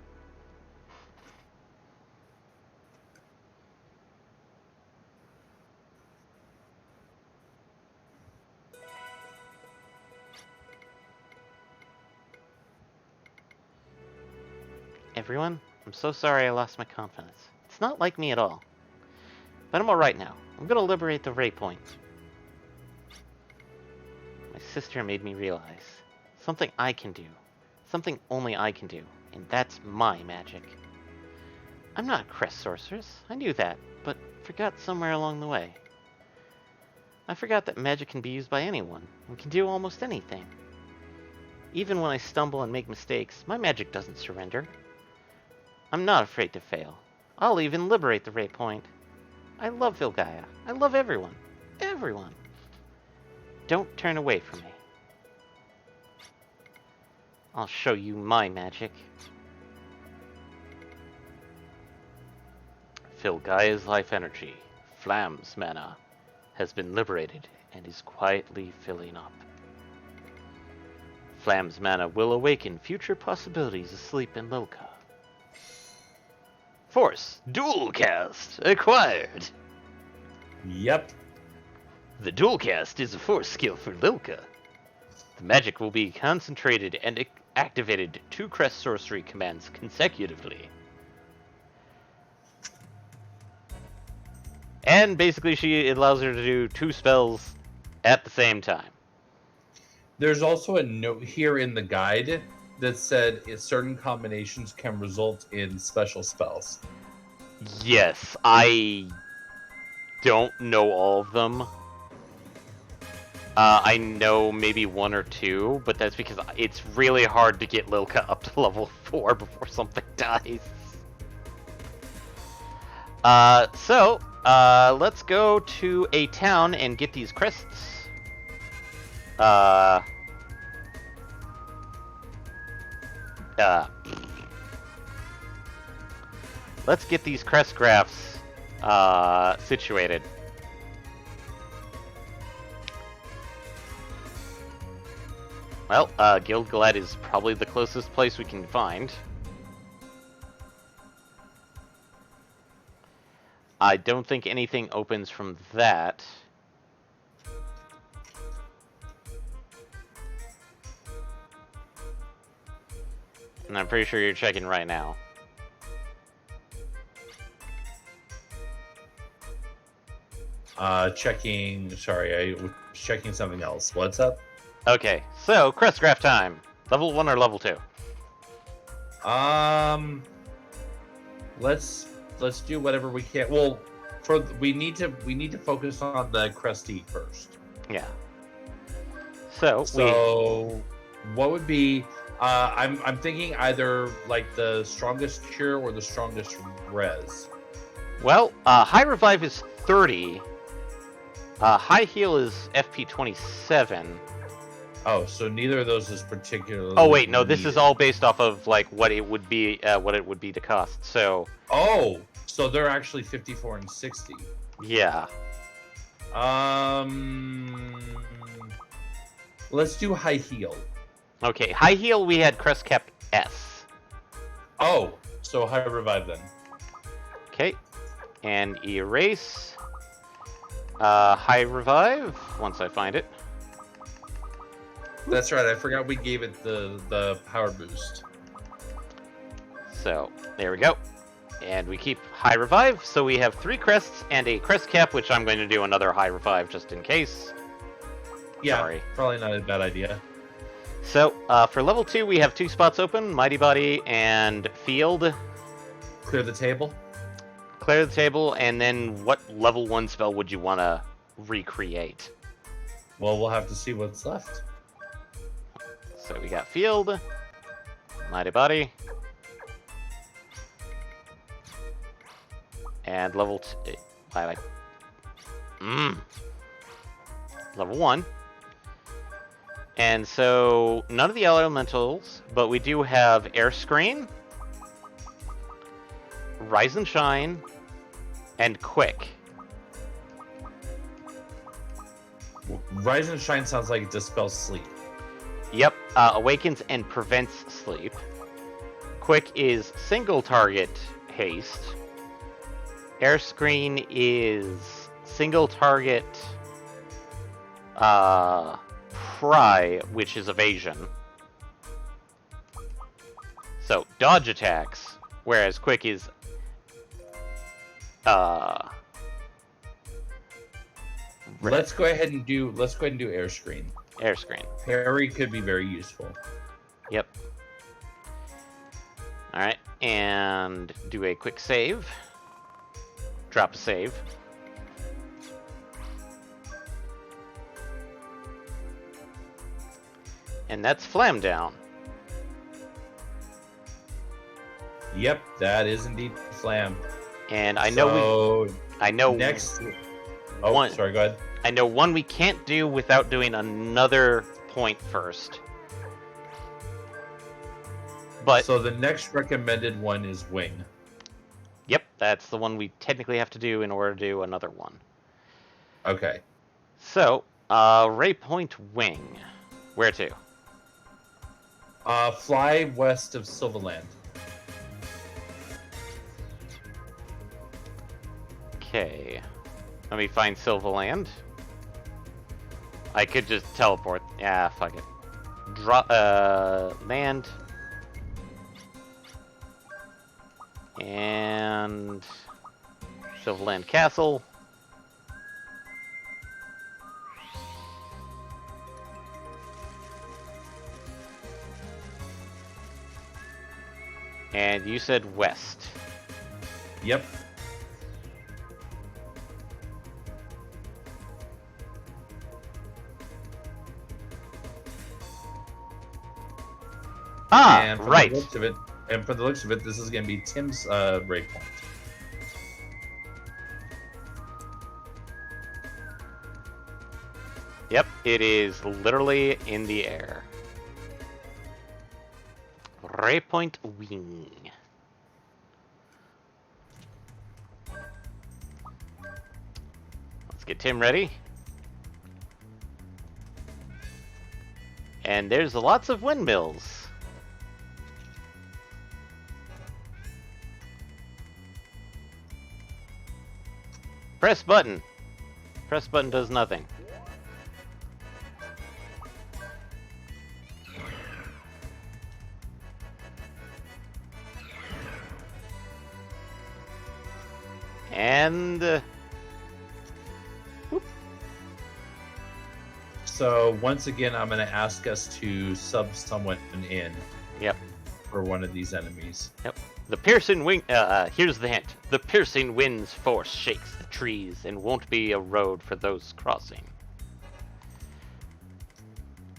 A: Everyone, I'm so sorry I lost my confidence. It's not like me at all. But I'm alright now. I'm gonna liberate the Ray Point. My sister made me realize something I can do. Something only I can do. And that's my magic. I'm not a crest sorceress. I knew that, but forgot somewhere along the way. I forgot that magic can be used by anyone, and can do almost anything. Even when I stumble and make mistakes, my magic doesn't surrender. I'm not afraid to fail. I'll even liberate the Ray Point. I love Vilgaia. I love everyone. Everyone. Don't turn away from me. I'll show you my magic. Vilgaia's life energy, Flam's mana, has been liberated and is quietly filling up. Flam's mana will awaken future possibilities asleep in Lilka. Force Dual Cast acquired.
B: Yep.
A: The Dual Cast is a force skill for Lilka. The magic will be concentrated and activated 2 crest sorcery commands consecutively. And basically it allows her to do 2 spells at the same time.
B: There's also a note here in the guide that said certain combinations can result in special spells.
A: Yes, I don't know all of them. I know maybe 1 or 2, but that's because it's really hard to get Lilka up to level 4 before something dies. Let's go to a town and get these crests. Let's get these crest graphs situated. Well, Gilgalad is probably the closest place we can find. I don't think anything opens from that. And I'm pretty sure you're checking right now.
B: Sorry, I was checking something else. What's up?
A: Okay, so crest graph time. Level 1 or level 2?
B: Let's do whatever we can. Well, we need to focus on the Cresty first.
A: Yeah.
B: What would be? I'm thinking either like the strongest cure or the strongest res.
A: Well, high revive is 30. High heal is FP 27.
B: Oh, so neither of those is particularly.
A: Oh wait, no, this is all based off of like what it would be to cost. So.
B: Oh, so they're actually 54 and 60.
A: Yeah.
B: Let's do high heal.
A: Okay, high heal we had crest cap S.
B: Oh, so high revive then.
A: Okay, and erase. High revive once I find it.
B: That's right. I forgot we gave it the power boost.
A: So there we go, and we keep high revive. So we have 3 crests and a crest cap, which I'm going to do another high revive just in case.
B: Yeah,
A: Sorry.
B: Probably not a bad idea.
A: So for level 2, we have 2 spots open: Mighty Body and Field.
B: Clear the table.
A: Clear the table, and then what level 1 spell would you want to recreate?
B: Well, we'll have to see what's left.
A: So we got field, mighty body, and level level 1. And so none of the elementals, but we do have Air Screen, Rise and Shine, and Quick.
B: Rise and Shine sounds like it dispels sleep.
A: Yep, awakens and prevents sleep. Quick is single target haste. Air Screen is single target pry, which is evasion. So dodge attacks, whereas Quick is
B: Let's go ahead and do Air Screen.
A: Air Screen.
B: Parry could be very useful.
A: Yep. Alright, and do a quick save. Drop a save. And that's Flam down.
B: Yep, that is indeed Flam.
A: And I know
B: next. Oh,
A: one,
B: sorry, go ahead.
A: I know one we can't do without doing another point first. But
B: so the next recommended one is Wing.
A: Yep, that's the one we technically have to do in order to do another one.
B: Okay.
A: So, Ray Point Wing. Where to?
B: Fly west of Silverland.
A: Okay. Let me find Silverland. I could just teleport. Yeah, fuck it. Land. And Silverland Castle. And you said west.
B: Yep.
A: Ah,
B: and
A: right.
B: For the looks of it, this is going to be Tim's break point.
A: Yep, it is literally in the air. Ray Point Wing. Let's get Tim ready. And there's lots of windmills. Press button. Press button does nothing. And whoop.
B: So once again, I'm going to ask us to sub someone in.
A: Yep.
B: For one of these enemies.
A: Yep. The piercing wing. Here's the hint. The piercing wind's force shakes the trees and won't be a road for those crossing.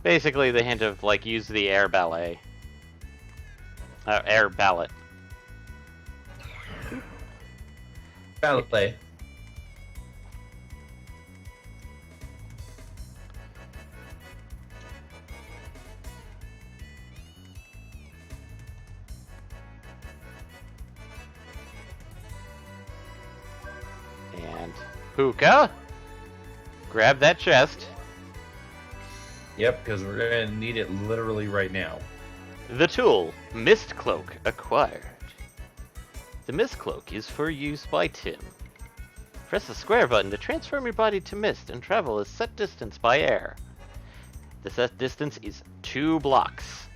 A: Basically, the hint of like use the air ballet. Air ballot.
B: Ballet.
A: And Puka, grab that chest.
B: Yep, because we're going to need it literally right now.
A: The tool, Mist Cloak, acquired. The Mist Cloak is for use by Tim. Press the square button to transform your body to mist and travel a set distance by air. The set distance is 2 blocks.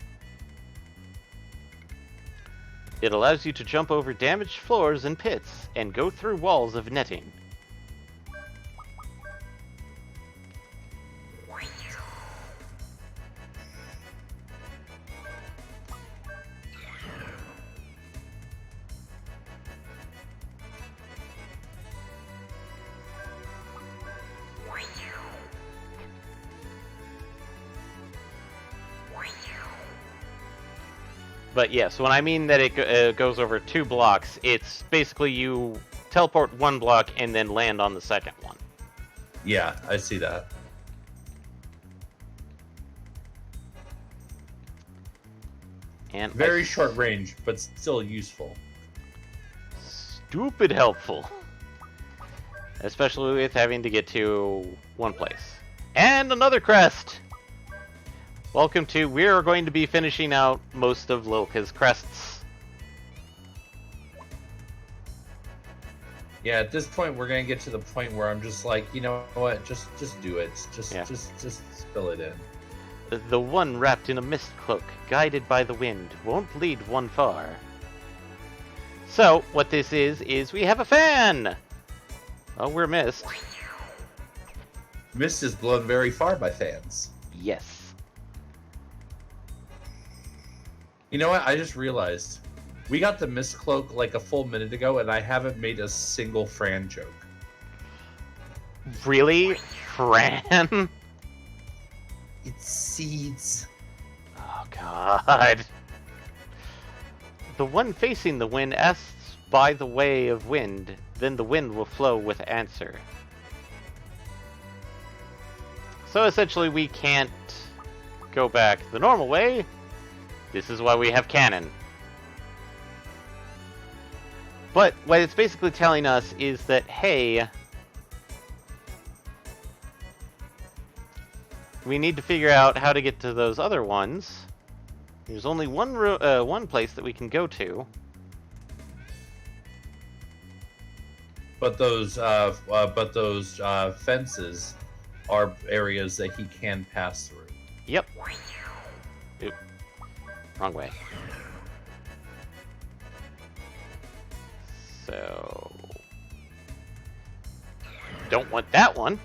A: It allows you to jump over damaged floors and pits and go through walls of netting. But yes, when I mean that it goes over 2 blocks, it's basically you teleport 1 block and then land on the second one.
B: Yeah, I see that.
A: And
B: Very short range, but still useful.
A: Stupid helpful. Especially with having to get to one place. And another crest! Welcome to... We're going to be finishing out most of Lilka's crests.
B: Yeah, at this point, we're gonna get to the point where I'm just like, you know what? Just do it. Just spill it in.
A: The one wrapped in a mist cloak, guided by the wind, won't lead one far. So, what this is we have a fan! Oh, we're mist.
B: Mist is blown very far by fans.
A: Yes.
B: You know what? I just realized. We got the mist cloak like a full minute ago, and I haven't made a single Fran joke.
A: Really? Fran?
B: It's seeds.
A: Oh, God. The one facing the wind asks by the way of wind, then the wind will flow with answer. So essentially we can't go back the normal way. This is why we have cannon. But what it's basically telling us is that, hey, we need to figure out how to get to those other ones. There's only one place that we can go to.
B: But those fences are areas that he can pass through.
A: Yep. Oop. Wrong way. So... Don't want that one.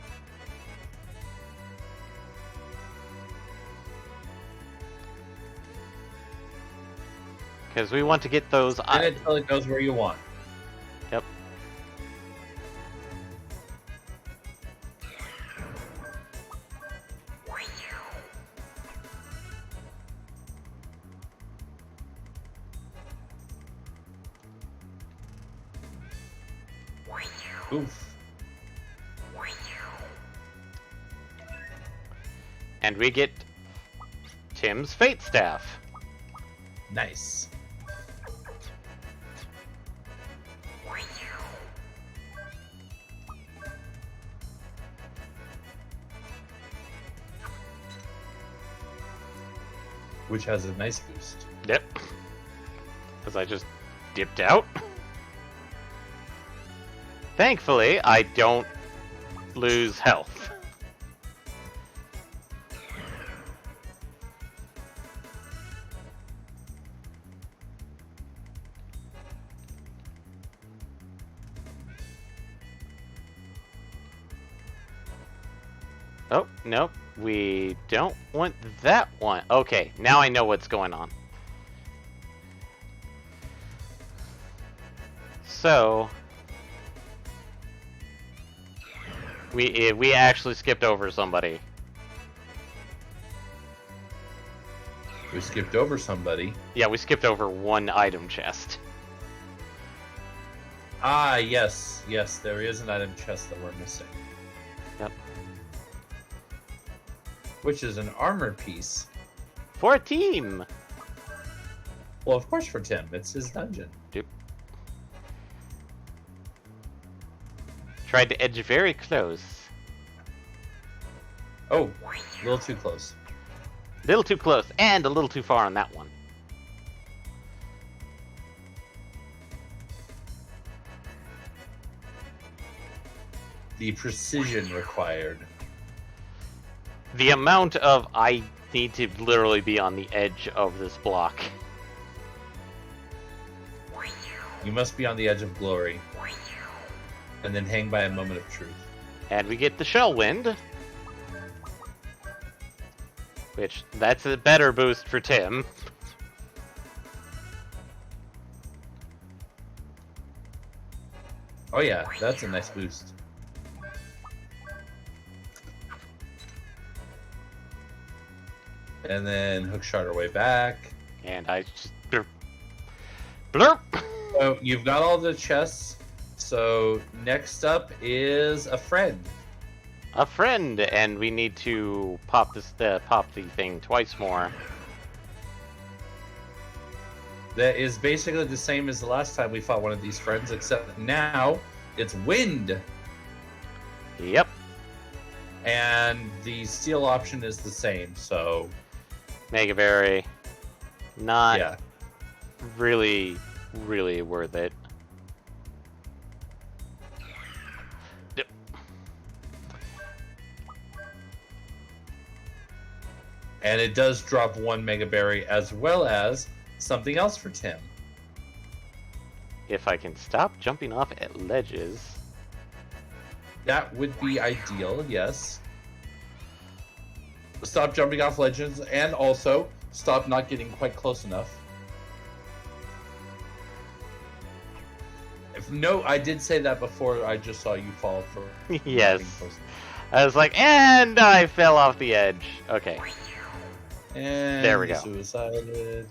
A: Because we want to get those...
B: And until it goes where you want.
A: Yep.
B: Oof.
A: And we get Tim's Fate Staff.
B: Nice. Which has a nice boost.
A: Yep. Because I just dipped out. Thankfully, I don't lose health. Oh, nope. We don't want that one. Okay, now I know what's going on. So... We actually skipped over somebody.
B: We skipped over somebody.
A: Yeah, we skipped over one item chest.
B: Ah, yes. Yes, there is an item chest that we're missing.
A: Yep.
B: Which is an armor piece.
A: For a team!
B: Well, of course for Tim. It's his dungeon.
A: Yep. Tried to edge very close.
B: Oh, a little too close.
A: A little too close, and a little too far on that one.
B: The precision required.
A: The amount of I need to literally be on the edge of this block.
B: You must be on the edge of glory. And then hang by a moment of truth.
A: And we get the Shell Wind. Which, that's a better boost for Tim.
B: Oh yeah, that's a nice boost. And then hook shot our way back.
A: And I just Blurp!
B: So you've got all the chests. So next up is a friend.
A: A friend, and we need to pop pop the thing twice more.
B: That is basically the same as the last time we fought one of these friends, except now it's wind.
A: Yep.
B: And the steel option is the same, so...
A: Mega Berry. Not
B: yeah.
A: really worth it.
B: And it does drop one Mega Berry as well as something else for Tim.
A: If I can stop jumping off at ledges.
B: That would be ideal, yes. Stop jumping off ledges and also stop not getting quite close enough. No, I did say that before I just saw you fall for...
A: Yes. I was like, and I fell off the edge. Okay.
B: And
A: there we go.
B: Suicided.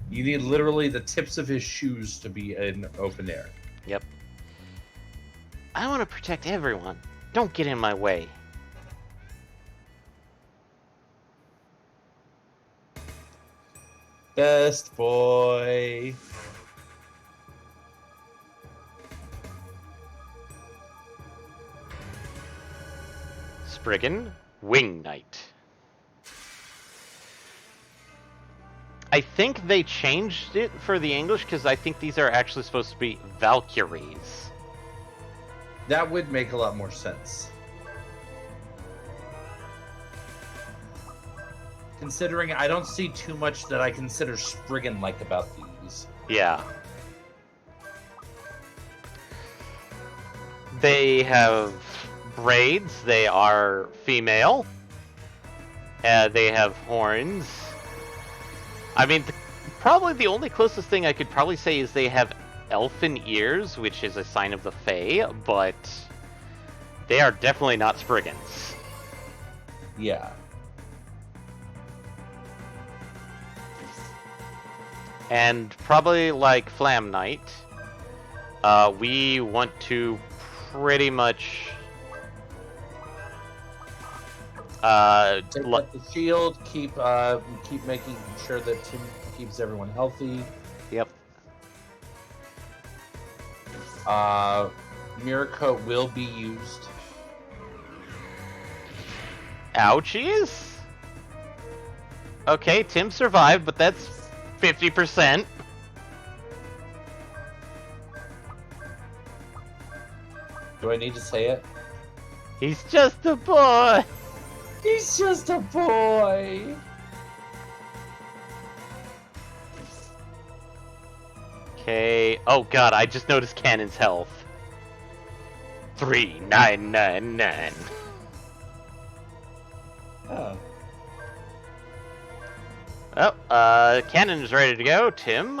B: You need literally the tips of his shoes to be in open air.
A: Yep. I want to protect everyone. Don't get in my way.
B: Best boy.
A: Spriggan, Wing Knight. I think they changed it for the English because I think these are actually supposed to be Valkyries.
B: That would make a lot more sense. Considering I don't see too much that I consider Spriggan-like about these.
A: Yeah. They have braids. They are female. They have horns. I mean, probably the only closest thing I could probably say is they have elfin ears, which is a sign of the Fae, but they are definitely not Spriggans.
B: Yeah.
A: And probably like Flam Knight, we want to pretty much
B: Take up the shield, keep making sure that Tim keeps everyone healthy.
A: Yep.
B: Mirror Coat will be used.
A: Ouchies? Okay, Tim survived, but that's 50%.
B: Do I need to say it?
A: He's just a boy.
B: He's just a boy.
A: Okay. Oh god, I just noticed Cannon's health. 3999.
B: Oh.
A: Oh, Cannon is ready to go. Tim.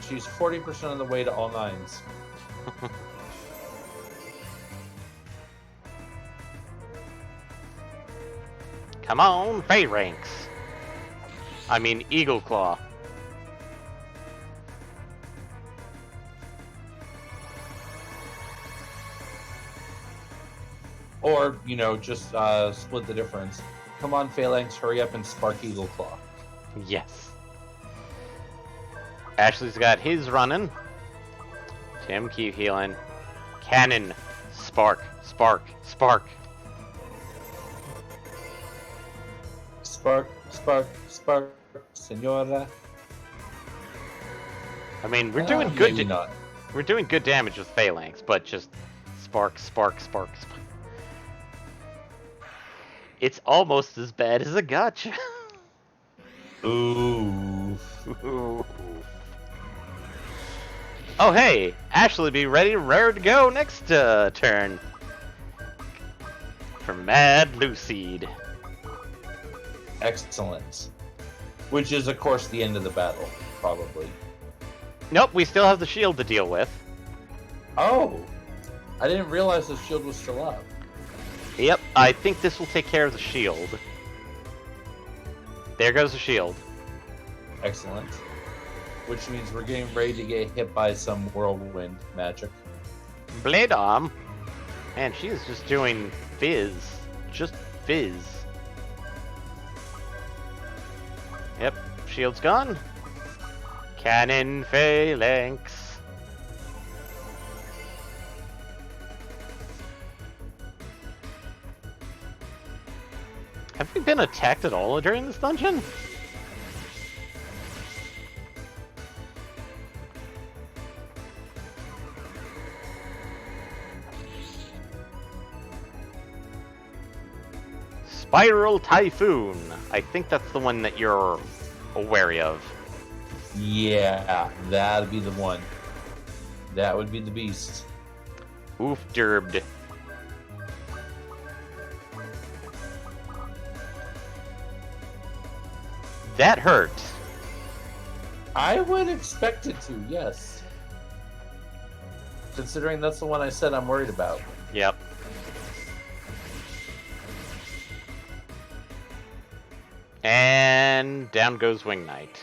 B: She's 40% of the way to all nines.
A: Come on, Phalanx. I mean, Eagle Claw.
B: Or, you know, just split the difference. Come on, Phalanx, hurry up and spark Eagle Claw.
A: Yes. Ashley's got his running. Tim, keep healing. Cannon. Spark. Spark. Spark.
B: Spark, spark, spark, senora.
A: I mean, we're doing good.
B: Maybe not.
A: We're doing good damage with Phalanx, but just spark, spark, spark, spark. It's almost as bad as a gotcha.
B: Ooh.
A: Oh hey, Ashley, be ready, rare to go next turn. For Mad Luceid.
B: Excellent. Which is, of course, the end of the battle, probably.
A: Nope, we still have the shield to deal with.
B: Oh! I didn't realize the shield was still up.
A: Yep, I think this will take care of the shield. There goes the shield.
B: Excellent. Which means we're getting ready to get hit by some whirlwind magic.
A: Blade Arm. Man, she is just doing fizz. Just fizz. Yep, shield's gone. Cannon phalanx. Have we been attacked at all during this dungeon? Spiral Typhoon. I think that's the one that you're wary of.
B: Yeah, that'd be the one. That would be the beast.
A: Oof derbed. That hurt.
B: I would expect it to, yes. Considering that's the one I said I'm worried about.
A: Yep. And down goes Wing Knight.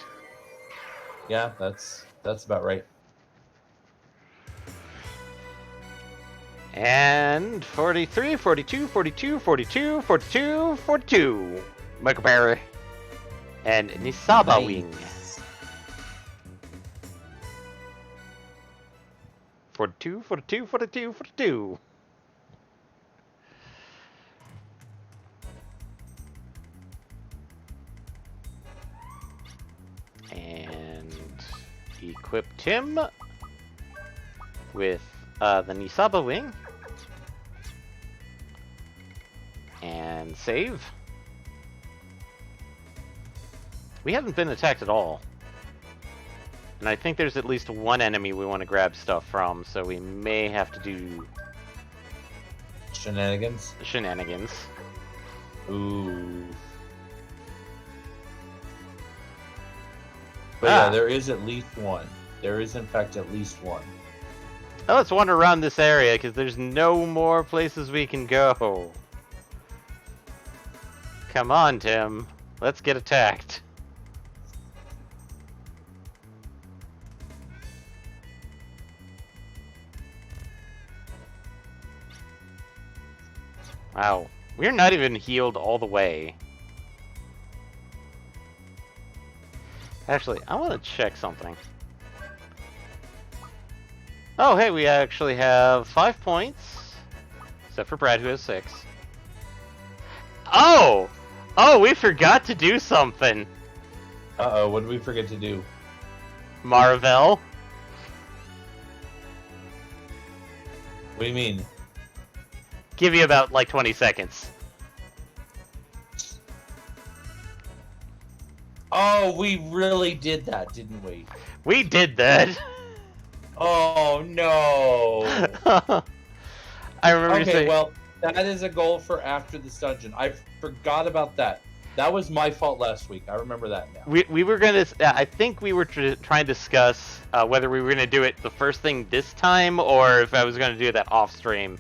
B: Yeah, that's about right.
A: And 43, 42, 42, 42, 42, 42. Michael Barry. And Nisaba
B: Nice.
A: Wing. 42, 42, 42, 42. And equipped him with the Nisaba Wing. And save. We haven't been attacked at all. And I think there's at least one enemy we want to grab stuff from, so we may have to do
B: Shenanigans.
A: shenanigans.
B: Ooh. But yeah, there is at least one. There is, in fact, at least one.
A: Oh, let's wander around this area, because there's no more places we can go. Come on, Tim. Let's get attacked. Wow. We're not even healed all the way. Actually, I want to check something. Oh, hey, we actually have 5 points. Except for Brad, who has 6. Oh! Oh, we forgot to do something.
B: Uh-oh, what did we forget to do?
A: Marvel.
B: What do you mean?
A: Give you about, like, 20 seconds.
B: Oh, we really did that, didn't we?
A: We did that.
B: Oh, no.
A: I remember
B: Okay,
A: saying...
B: well, that is a goal for after this dungeon. I forgot about that. That was my fault last week. I remember that now.
A: We were going to... I think we were trying to discuss whether we were going to do it the first thing this time, or if I was going to do that off-stream.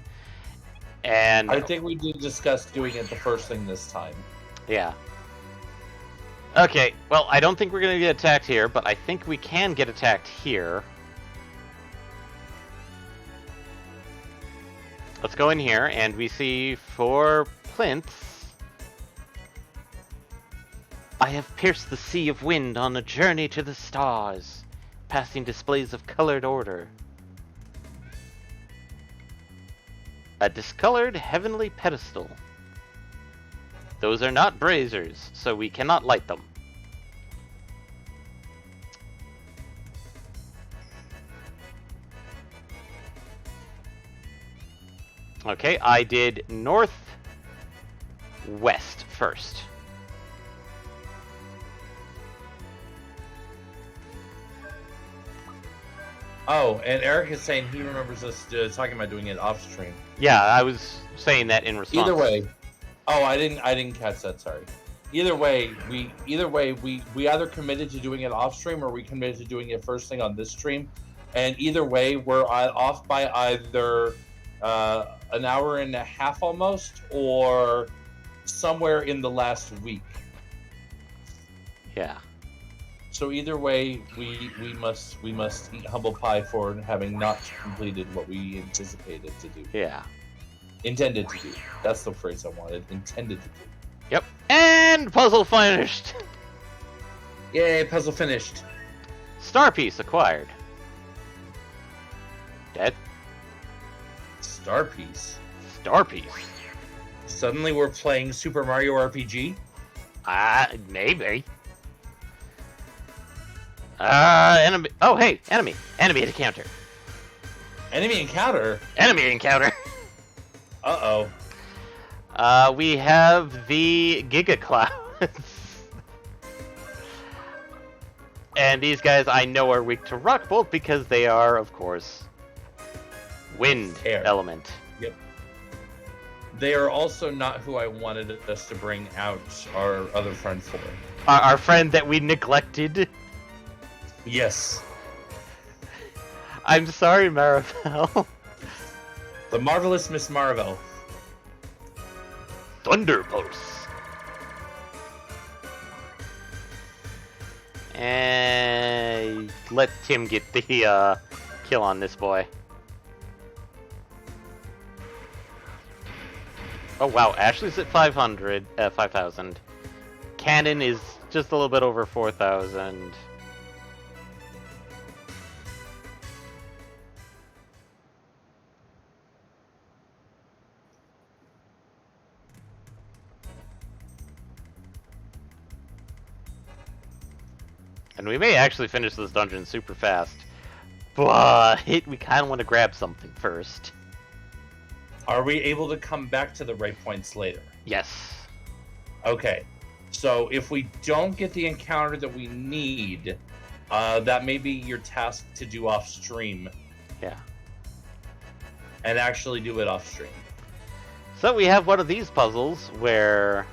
A: And...
B: I think we did discuss doing it the first thing this time.
A: Yeah. Okay, well, I don't think we're going to get attacked here, but I think we can get attacked here. Let's go in here, and we see 4 plinths. I have pierced the sea of wind on a journey to the stars, passing displays of colored order. A discolored heavenly pedestal. Those are not braziers, so we cannot light them. Okay, I did northwest first.
B: Oh, and Eric is saying he remembers us talking about doing it off stream.
A: Yeah, I was saying that in response.
B: Either way, oh, I didn't catch that. Sorry. Either way, we either committed to doing it off stream or we committed to doing it first thing on this stream, and either way, we're off by either an hour and a half almost, or somewhere in the last week.
A: Yeah.
B: So either way, we must eat humble pie for having not completed what we anticipated to do.
A: Yeah.
B: Intended to do. That's the phrase I wanted. Intended to do.
A: Yep. And puzzle finished.
B: Yay, puzzle finished.
A: Star piece acquired. Dead.
B: Star piece.
A: Star piece.
B: Suddenly we're playing Super Mario RPG?
A: Maybe. Enemy. Oh, hey, enemy. Enemy encounter.
B: Enemy encounter?
A: Enemy encounter.
B: Uh-oh.
A: We have the Giga Clouds. And these guys I know are weak to Rock Bolt because they are, of course, wind
B: Air.
A: element.
B: Yep. They are also not who I wanted us to bring out our other friend for.
A: Our friend that we neglected.
B: Yes.
A: I'm sorry, Marvel.
B: The marvelous Miss Marvel.
A: Thunder Pulse. And let Tim get the kill on this boy. Oh wow, Ashley's at 5,000. Cannon is just a little bit over 4,000. And we may actually finish this dungeon super fast, but we kind of want to grab something first.
B: Are we able to come back to the right points later?
A: Yes.
B: Okay. So if we don't get the encounter that we need, that may be your task to do off stream.
A: Yeah.
B: And actually do it off stream.
A: So we have one of these puzzles where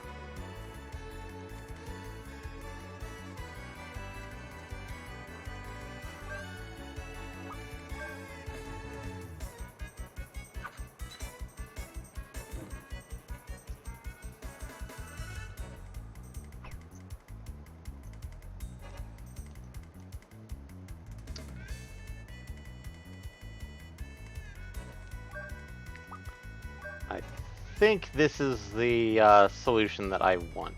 A: I think this is the solution that I want.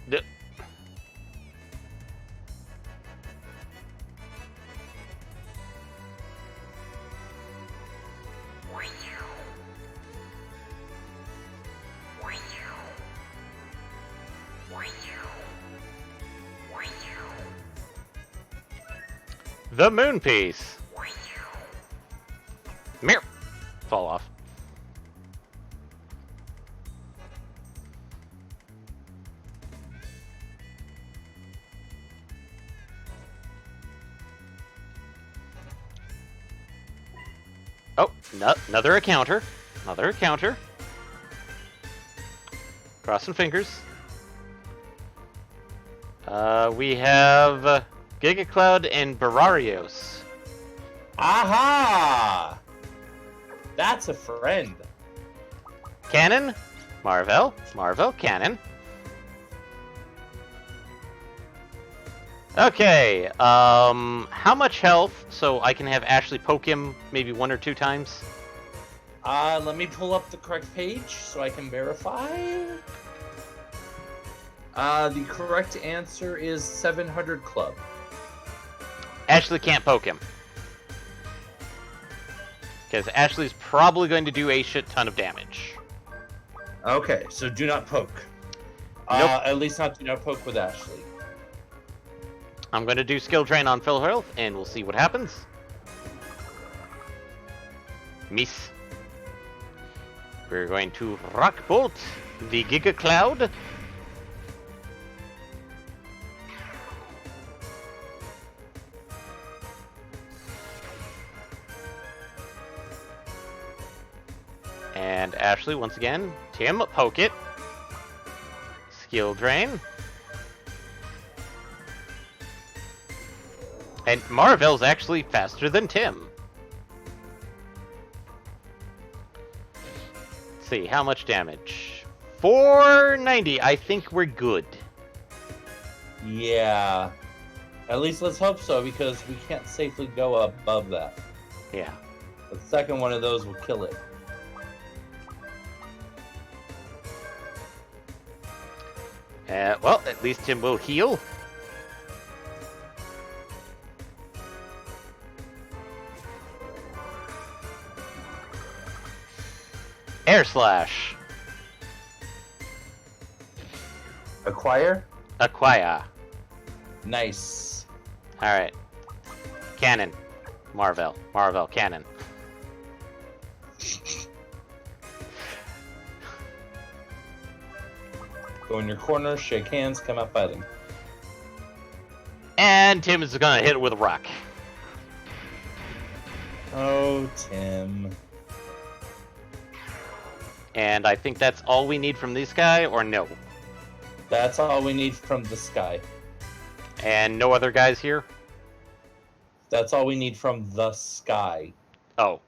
A: D- The moon piece. Mirror. Fall off. Oh, another encounter. Another encounter. Crossing fingers. We have Giga Cloud and Bararios.
B: Aha! That's a friend.
A: Cannon. Marvel. Cannon. Okay, how much health so I can have Ashley poke him maybe 1 or 2 times?
B: Let me pull up the correct page so I can verify. The correct answer is 700 club.
A: Ashley can't poke him. Because Ashley's probably going to do a shit ton of damage.
B: Okay, so do not poke.
A: Nope.
B: At least do not poke with Ashley.
A: I'm going to do skill drain on Phil Health, and we'll see what happens. Miss. We're going to Rock Bolt the Giga Cloud. And Ashley, once again, Tim, poke it. Skill drain. And Marvel's actually faster than Tim. Let's see, how much damage? 490. I think we're good.
B: Yeah. At least let's hope so, because we can't safely go above that.
A: Yeah.
B: The second one of those will kill it.
A: Well, at least Tim will heal. Air Slash.
B: Acquire?
A: Acquire.
B: Nice.
A: Alright. Cannon. Marvel, cannon.
B: Go in your corner, shake hands, come out fighting.
A: And Tim is gonna hit it with a rock.
B: Oh, Tim.
A: And I think that's all we need from this guy, or no?
B: That's all we need from this guy.
A: And no other guys here?
B: That's all we need from the sky.
A: Oh.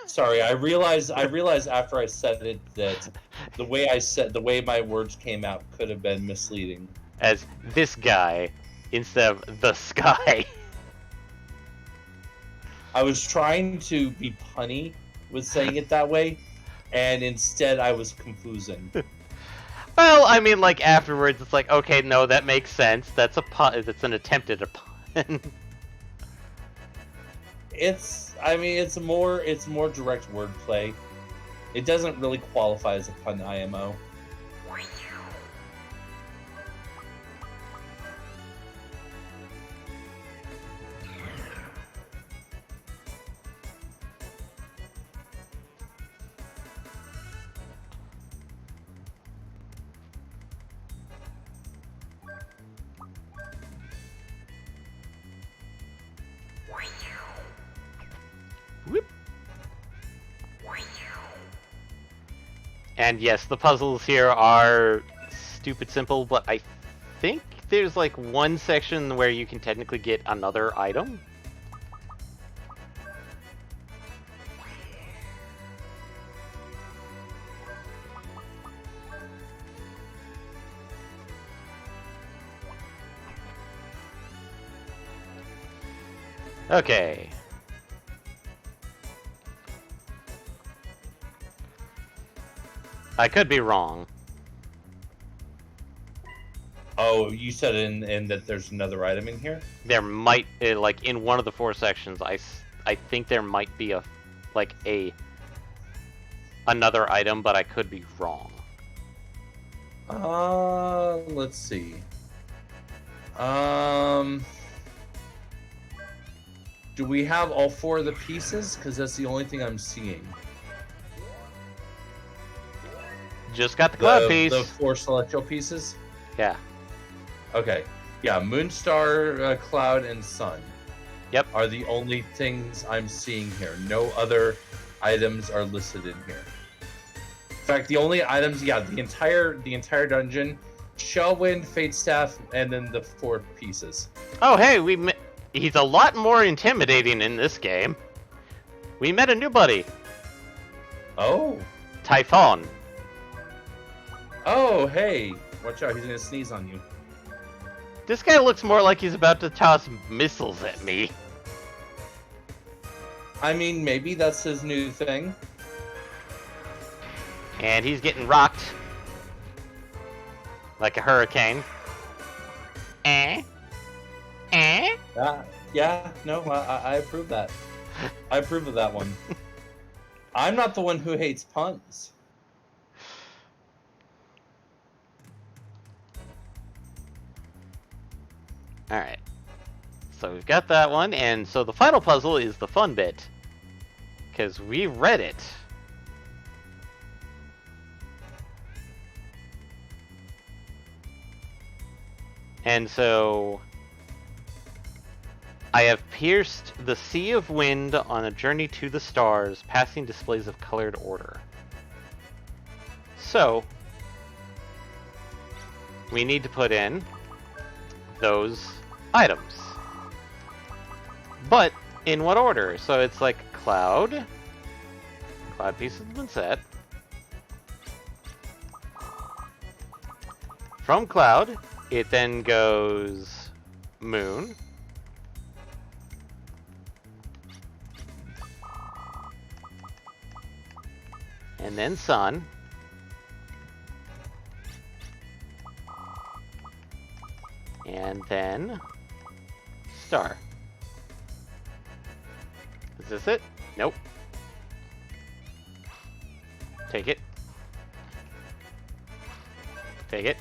B: Sorry, I realized after I said it that the way my words came out could have been misleading.
A: As this guy instead of the sky.
B: I was trying to be punny with saying it that way, and instead I was confusing.
A: Well, I mean, like, afterwards, it's like, okay, no, that makes sense. That's a pun. That's an attempt at a pun.
B: It's more direct wordplay. It doesn't really qualify as a pun IMO.
A: Whoop. And yes, the puzzles here are stupid simple, but I think there's like one section where you can technically get another item. Okay. I could be wrong.
B: Oh, you said in that there's another item in here?
A: There might, like, in one of the 4 sections, I think there might be another item, but I could be wrong.
B: Let's see. Do we have all 4 of the pieces? Because that's the only thing I'm seeing.
A: Just got the cloud piece.
B: The 4 celestial pieces?
A: Yeah.
B: Okay. Yeah, Moonstar, Cloud, and Sun.
A: Yep.
B: Are the only things I'm seeing here. No other items are listed in here. In fact, the only items, yeah, the entire dungeon, Shellwind, Fate Staff, and then the 4 pieces.
A: Oh, hey, he's a lot more intimidating in this game. We met a new buddy.
B: Oh.
A: Typhon.
B: Oh, hey. Watch out, he's gonna sneeze on you.
A: This guy looks more like he's about to toss missiles at me.
B: I mean, maybe that's his new thing.
A: And he's getting rocked. Like a hurricane.
B: Yeah, no, I approve that. I approve of that one. I'm not the one who hates puns.
A: Alright. So we've got that one, and so the final puzzle is the fun bit. Because we read it. And so I have pierced the sea of wind on a journey to the stars, passing displays of colored order. So we need to put in those items. But in what order? So it's like cloud. Cloud piece has been set. From cloud, it then goes moon. And then sun. And then star. Is this it? Nope. Take it. Take it.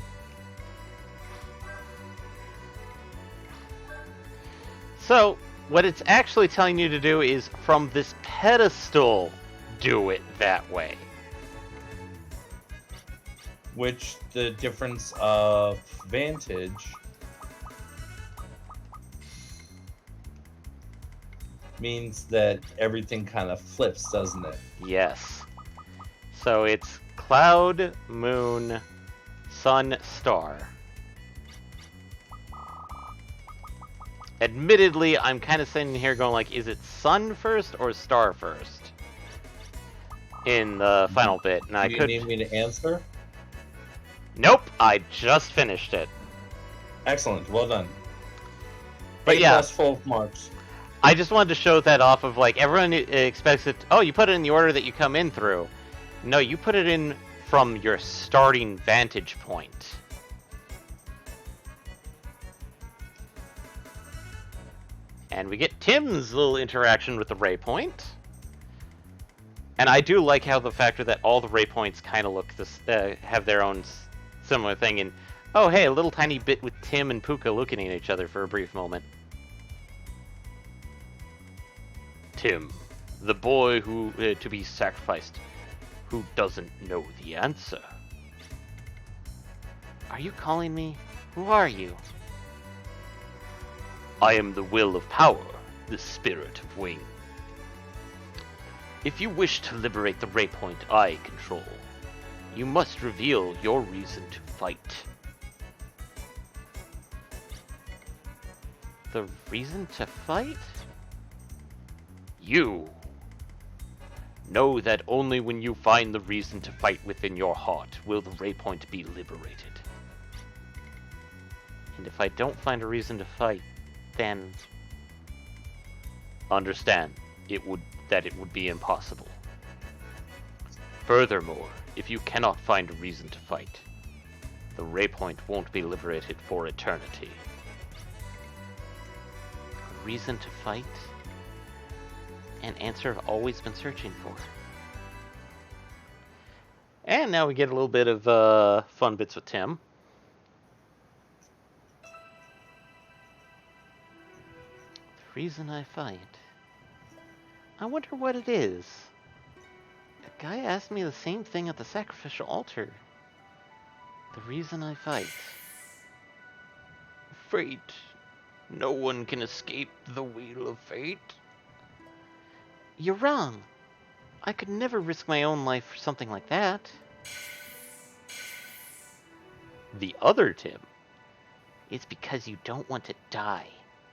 A: So, what it's actually telling you to do is, from this pedestal, do it that way.
B: Which the difference of vantage means that everything kind of flips, doesn't it?
A: Yes. So it's cloud, moon, sun, star. Admittedly, I'm kind of sitting here going like, is it sun first or star first? In the final bit, and I
B: Do you
A: could.
B: need me to answer?
A: Nope, I just finished it.
B: Excellent, well done.
A: But
B: A+
A: yeah.
B: full marks.
A: I just wanted to show that off of like everyone expects it. Oh, you put it in the order that you come in through. No, you put it in from your starting vantage point. And we get Tim's little interaction with the ray point. And I do like how the factor that all the ray points kind of look this have their own similar thing. And oh hey, a little tiny bit with Tim and Puka looking at each other for a brief moment. Tim, the boy who to be sacrificed, who doesn't know the answer. Are you calling me? Who are you? I am the will of power, the spirit of wing. If you wish to liberate the ray point I control, you must reveal your reason to fight. The reason to fight? You. Know that only when you find the reason to fight within your heart will the ray point be liberated. And if I don't find a reason to fight, then understand it would be impossible. Furthermore, if you cannot find a reason to fight, the ray point won't be liberated for eternity. A reason to fight? An answer I've always been searching for. And now we get a little bit of fun bits with Tim. The reason I fight. I wonder what it is. A guy asked me the same thing at the sacrificial altar. The reason I fight. Fate. No one can escape the wheel of fate. You're wrong. I could never risk my own life for something like that. The other Tim. It's because you don't want to die.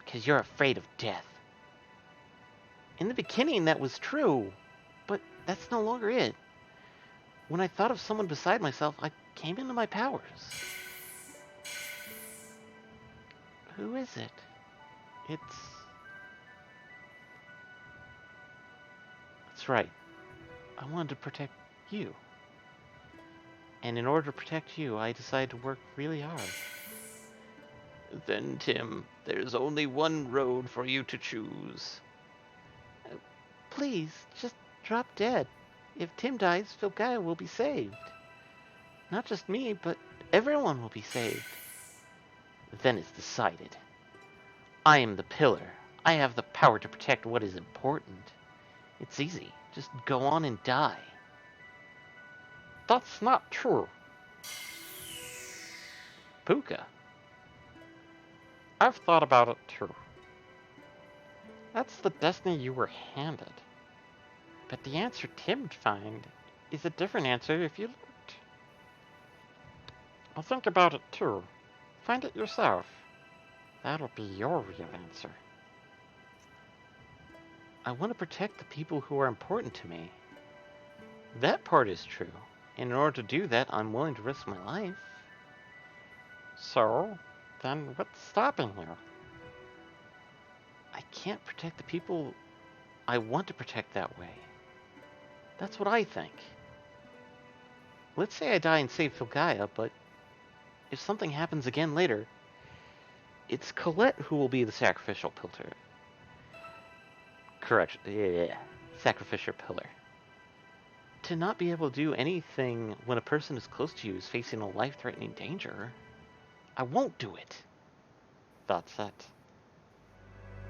A: Because you're afraid of death. In the beginning, that was true. But that's no longer it. When I thought of someone beside myself, I came into my powers. Who is it? That's right. I wanted to protect you. And in order to protect you, I decided to work really hard. Then, Tim, there's only one road for you to choose. Please, just drop dead. If Tim dies, Filgaia will be saved. Not just me, but everyone will be saved. Then it's decided. I am the pillar. I have the power to protect what is important. It's easy. Just go on and die. That's not true. Puka. I've thought about it too. That's the destiny you were handed. But the answer Tim'd find is a different answer if you looked. I'll think about it too. Find it yourself. That'll be your real answer. I want to protect the people who are important to me. That part is true. And in order to do that, I'm willing to risk my life. So, then what's stopping you? I can't protect the people I want to protect that way. That's what I think. Let's say I die and save Filgaia, but if something happens again later, it's Colette who will be the sacrificial pillar. Correction, yeah. Sacrificial pillar. To not be able to do anything when a person as close to you is facing a life-threatening danger, I won't do it. That's it.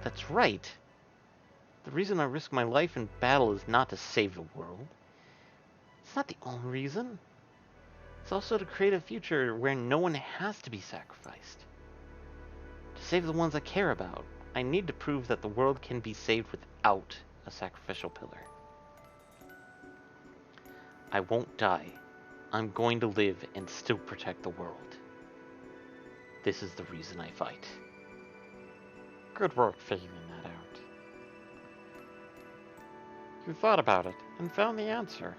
A: That's right. The reason I risk my life in battle is not to save the world. It's not the only reason. It's also to create a future where no one has to be sacrificed. To save the ones I care about, I need to prove that the world can be saved without a sacrificial pillar. I won't die. I'm going to live and still protect the world. This is the reason I fight. Good work figuring that out. You thought about it and found the answer.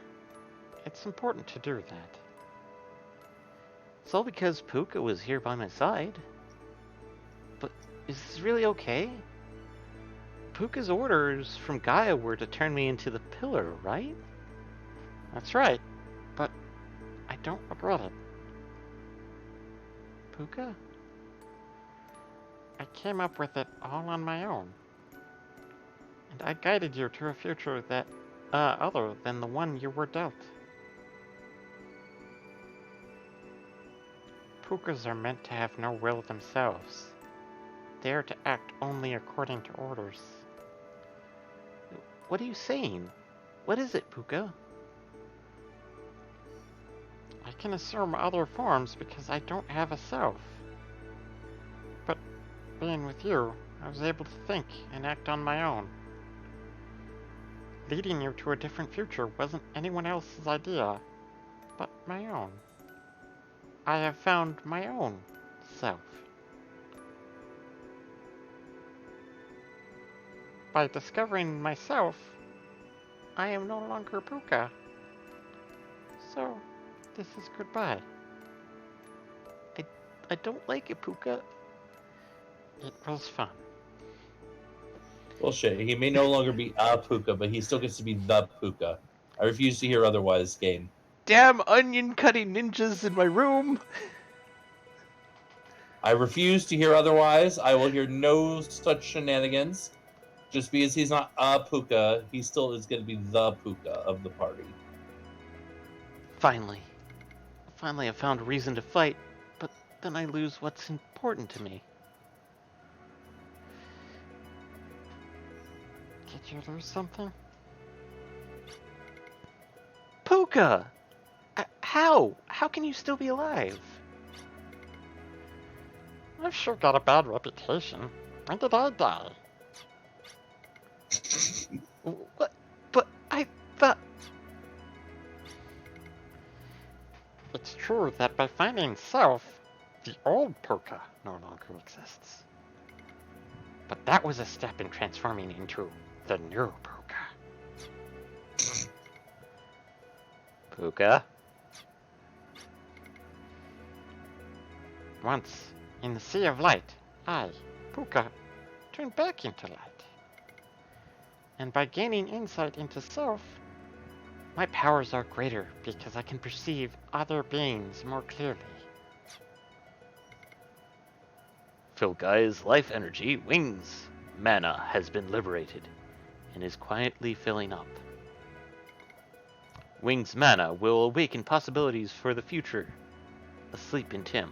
A: It's important to do that. It's all because Puka was here by my side. But is this really okay? Puka's orders from Gaia were to turn me into the pillar, right? That's right, but I don't regret it. Puka? I came up with it all on my own. And I guided you to a future that, other than the one you were dealt. Pukas are meant to have no will themselves. They are to act only according to orders. What are you saying? What is it, Puka? I can assume other forms because I don't have a self. But being with you, I was able to think and act on my own. Leading you to a different future wasn't anyone else's idea, but my own. I have found my own self. By discovering myself, I am no longer Puka. So, this is goodbye. I don't like it, Puka. It was fun.
B: Bullshit. He may no longer be a Puka, but he still gets to be the Puka. I refuse to hear otherwise, game.
A: Damn onion cutting ninjas in my room!
B: I refuse to hear otherwise. I will hear no such shenanigans. Just because he's not a Puka, he still is going to be the Puka of the party.
A: Finally. Finally I found a reason to fight, but then I lose what's important to me. Did you lose something? Puka! How? How can you still be alive? I've sure got a bad reputation. When did I die? What? But I thought... It's true that by finding self, the old Puka no longer exists. But that was a step in transforming into the new Puka. Puka? Once, in the Sea of Light, I, Puka, turned back into light. And by gaining insight into self, my powers are greater because I can perceive other beings more clearly. Filgaia's life energy, Wings, mana has been liberated and is quietly filling up. Wings' mana will awaken possibilities for the future. Asleep in Tim.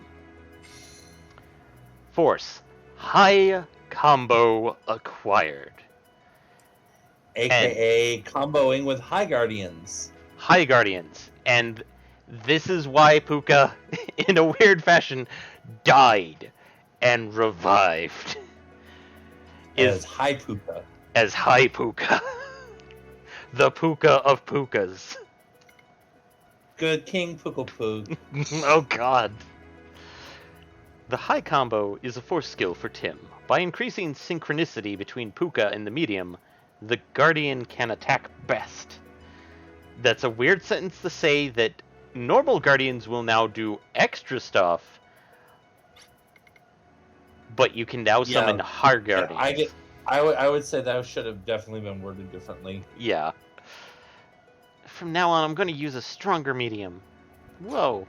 A: Force. High combo acquired.
B: AKA comboing with High Guardians.
A: High Guardians. And this is why Puka, in a weird fashion, died and revived.
B: As High Puka.
A: As High Puka. The Puka of Pukas.
B: Good King Puka Poog.
A: Oh god. The High Combo is a force skill for Tim. By increasing synchronicity between Puka and the medium, the Guardian can attack best. That's a weird sentence to say that normal Guardians will now do extra stuff, but you can now summon hard Guardians.
B: I would say that should have definitely been worded differently.
A: Yeah. From now on, I'm going to use a stronger medium. Whoa.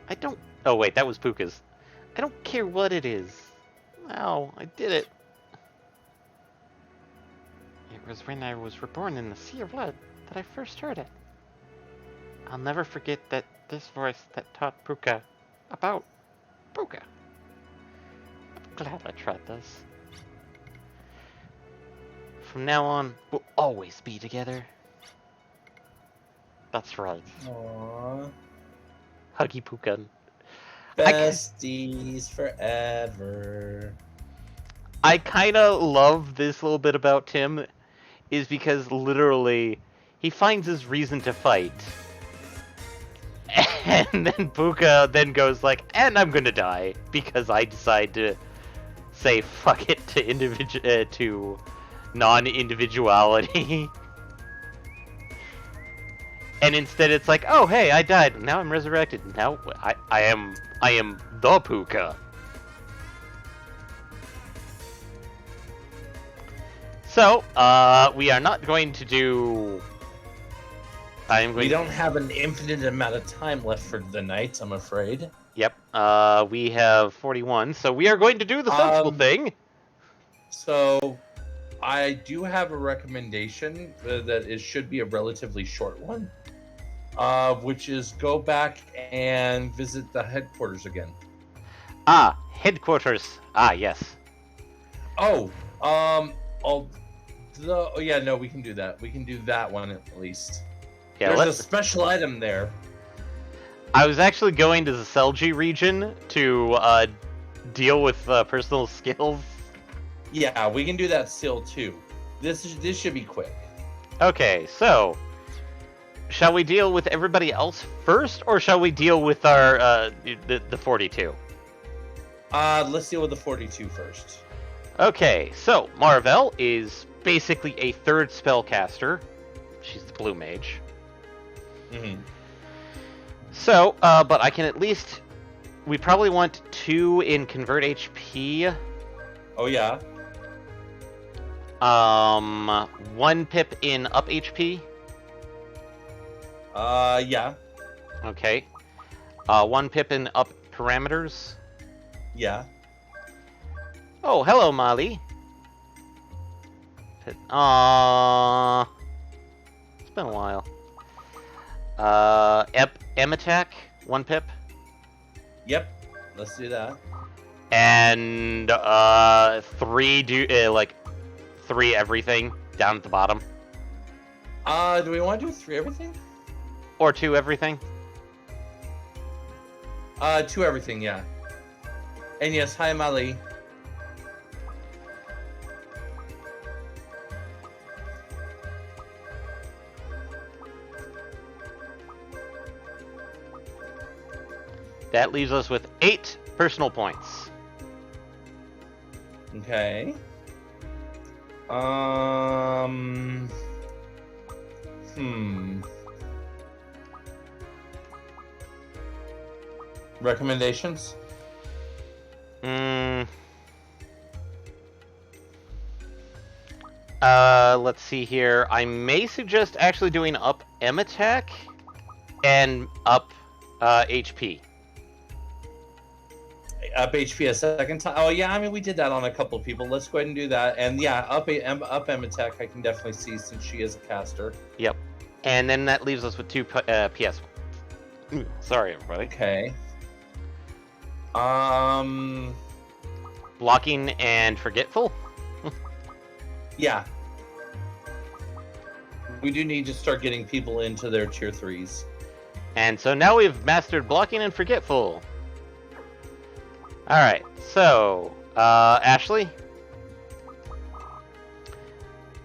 A: I don't... Oh, wait, that was Puka's. I don't care what it is. Wow, I did it. It was when I was reborn in the Sea of Blood that I first heard it. I'll never forget that this voice that taught Puka about Puka. I'm glad I tried this. From now on, we'll always be together. That's right.
B: Aww.
A: Huggy Puka.
B: Besties forever.
A: I kind of love this little bit about Tim, is because literally he finds his reason to fight, and then Puka then goes like, "And I'm gonna die because I decide to say fuck it to to non-individuality." And instead it's like, oh hey, I died, now I'm resurrected. Now I am the Puka. So, we are not going to do...
B: We don't have an infinite amount of time left for the night, I'm afraid.
A: Yep, we have 41, so we are going to do the sensible thing.
B: So, I do have a recommendation that it should be a relatively short one, which is go back and visit the headquarters again.
A: Ah, headquarters. Ah, yes.
B: Oh, yeah, no, we can do that. We can do that one at least.
A: Yeah,
B: there's a special item there.
A: I was actually going to the Selgi region to deal with personal skills.
B: Yeah, we can do that still too. This should be quick.
A: Okay, so shall we deal with everybody else first, or shall we deal with our the 42?
B: Let's deal with the 42 first.
A: Okay, so Marvel is basically a third spellcaster. She's the blue mage.
B: Mm-hmm.
A: So, but I can at least... We probably want 2 in Convert HP.
B: Oh, yeah.
A: 1 pip in Up HP.
B: Yeah.
A: Okay. 1 pip in Up Parameters.
B: Yeah.
A: Oh, hello, Molly. Aww. It's been a while. M attack, 1 pip.
B: Yep. Let's do that.
A: And 3 3 everything down at the bottom.
B: Do we want to do 3 everything?
A: Or 2 everything?
B: 2 everything, yeah. And yes, hi, Molly.
A: That leaves us with 8 personal points.
B: Okay. Recommendations?
A: Let's see here. I may suggest actually doing up M attack and up HP.
B: Up HP a second time. Oh yeah, I mean we did that on a couple of people. Let's go ahead and do that. And yeah, up M attack I can definitely see since she is a caster.
A: Yep. And then that leaves us with 2 PS. Sorry, everybody.
B: Okay.
A: Blocking and forgetful.
B: Yeah. We do need to start getting people into their tier 3s.
A: And so now we've mastered blocking and forgetful. Alright, so, Ashley?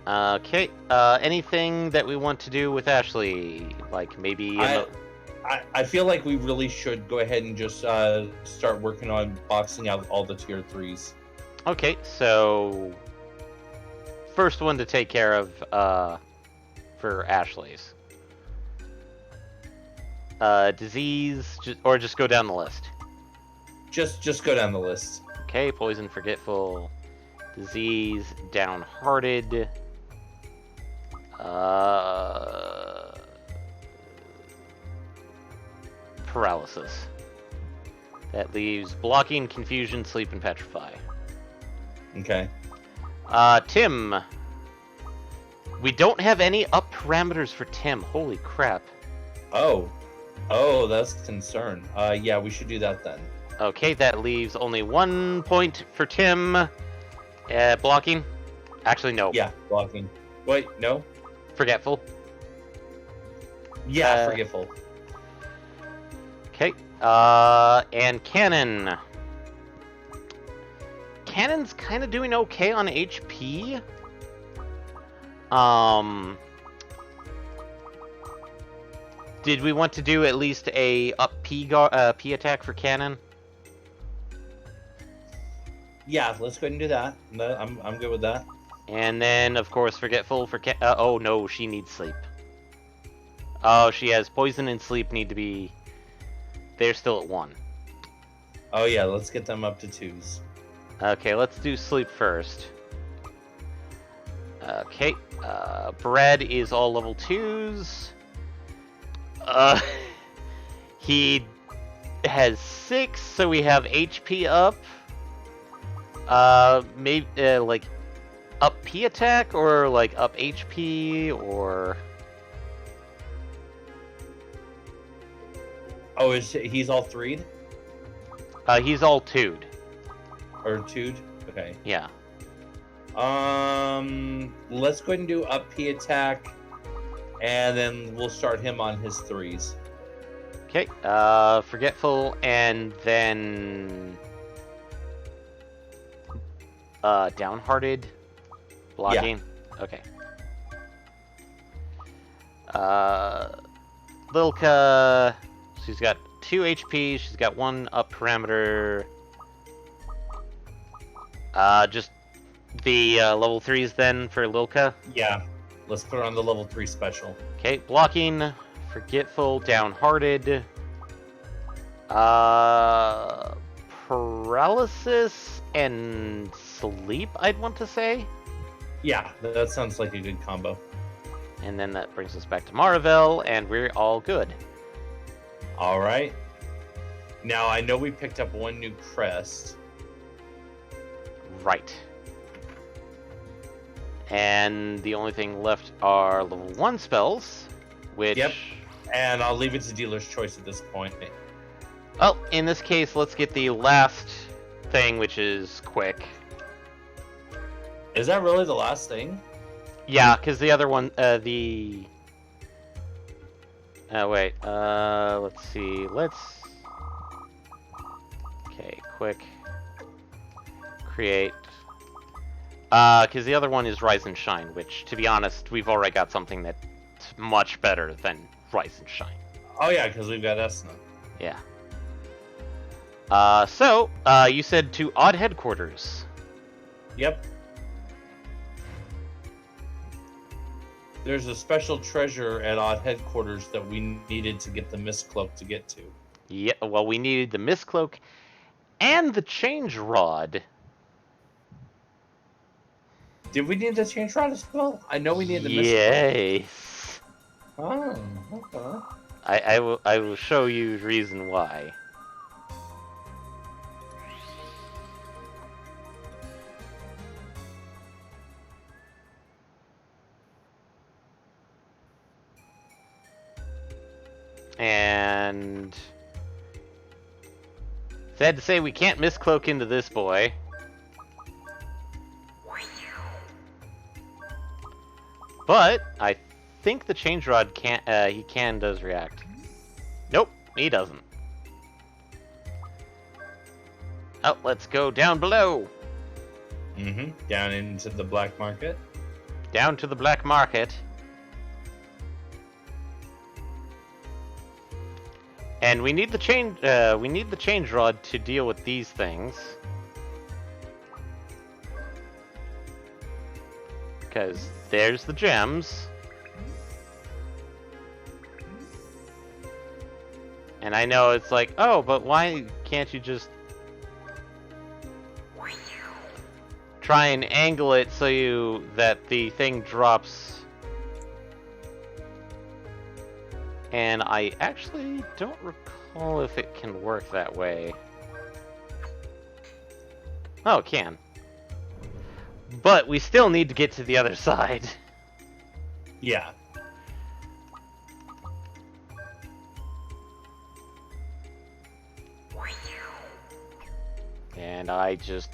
A: Okay, anything that we want to do with Ashley? Like, maybe...
B: I feel like we really should go ahead and just start working on boxing out all the tier 3s.
A: Okay, so... first one to take care of for Ashley's. Disease, or just go down the list.
B: Just go down the list.
A: Okay, poison, forgetful, disease, downhearted. Paralysis. That leaves blocking, confusion, sleep, and petrify.
B: Okay.
A: Tim. We don't have any up parameters for Tim. Holy crap.
B: Oh, that's a concern. Yeah, we should do that then.
A: Okay, that leaves only 1 point for Tim. Blocking. Actually, no.
B: Yeah, blocking. Wait, no?
A: Forgetful.
B: Yeah, forgetful.
A: Okay. And Cannon. Cannon's kind of doing okay on HP. Did we want to do at least a up P attack for Cannon?
B: Yeah, let's go ahead and do that. No, I'm good with that.
A: And then, of course, forgetful for oh no, she needs sleep. Oh, she has poison and sleep need to be. They're still at 1.
B: Oh yeah, let's get them up to 2s.
A: Okay, let's do sleep first. Okay, Bread is all level 2s. He has 6, so we have HP up. Maybe, like, up P attack, or, like, up HP, or...
B: Oh, he's all 3'd?
A: He's all 2'd.
B: Or 2'd? Okay.
A: Yeah.
B: Let's go ahead and do up P attack, and then we'll start him on his 3s.
A: Okay, forgetful, and then downhearted, blocking. Yeah. Okay. Lilka, she's got 2 HP. She's got 1 up parameter. Just the level 3s then for Lilka.
B: Yeah, let's put her on the level 3 special.
A: Okay, blocking, forgetful, downhearted, paralysis, and sleep, I'd want to say.
B: Yeah, that sounds like a good combo.
A: And then that brings us back to Maravel, and we're all good.
B: All right. Now, I know we picked up 1 new crest.
A: Right. And the only thing left are level 1 spells, which...
B: Yep. And I'll leave it to dealer's choice at this point.
A: Well, in this case, let's get the last thing, which is quick.
B: Is that really the last thing?
A: Yeah, because the other one, let's see, okay, quick. Create. Because the other one is Rise and Shine, which, to be honest, we've already got something that's much better than Rise and Shine.
B: Oh yeah, because we've got Esna.
A: Yeah. So, you said to Odd Headquarters.
B: Yep. There's a special treasure at Odd Headquarters that we needed to get the Mist Cloak to get to.
A: Yeah, well, we needed the Mist Cloak and the Change Rod.
B: Did we need the Change Rod as well? I know we needed the Mist Cloak. Oh, okay.
A: I will show you the reason why. And sad to say we can't miscloak into this boy. But I think the Change Rod does react. Nope, he doesn't. Oh, let's go down below.
B: Mm-hmm. Down into the black market.
A: Down to the black market. And we need the change rod to deal with these things. Because there's the gems. And I know it's like, oh, but why can't you just try and angle it so that the thing drops? And I actually don't recall if it can work that way. Oh, it can. But we still need to get to the other side.
B: Yeah.
A: And I just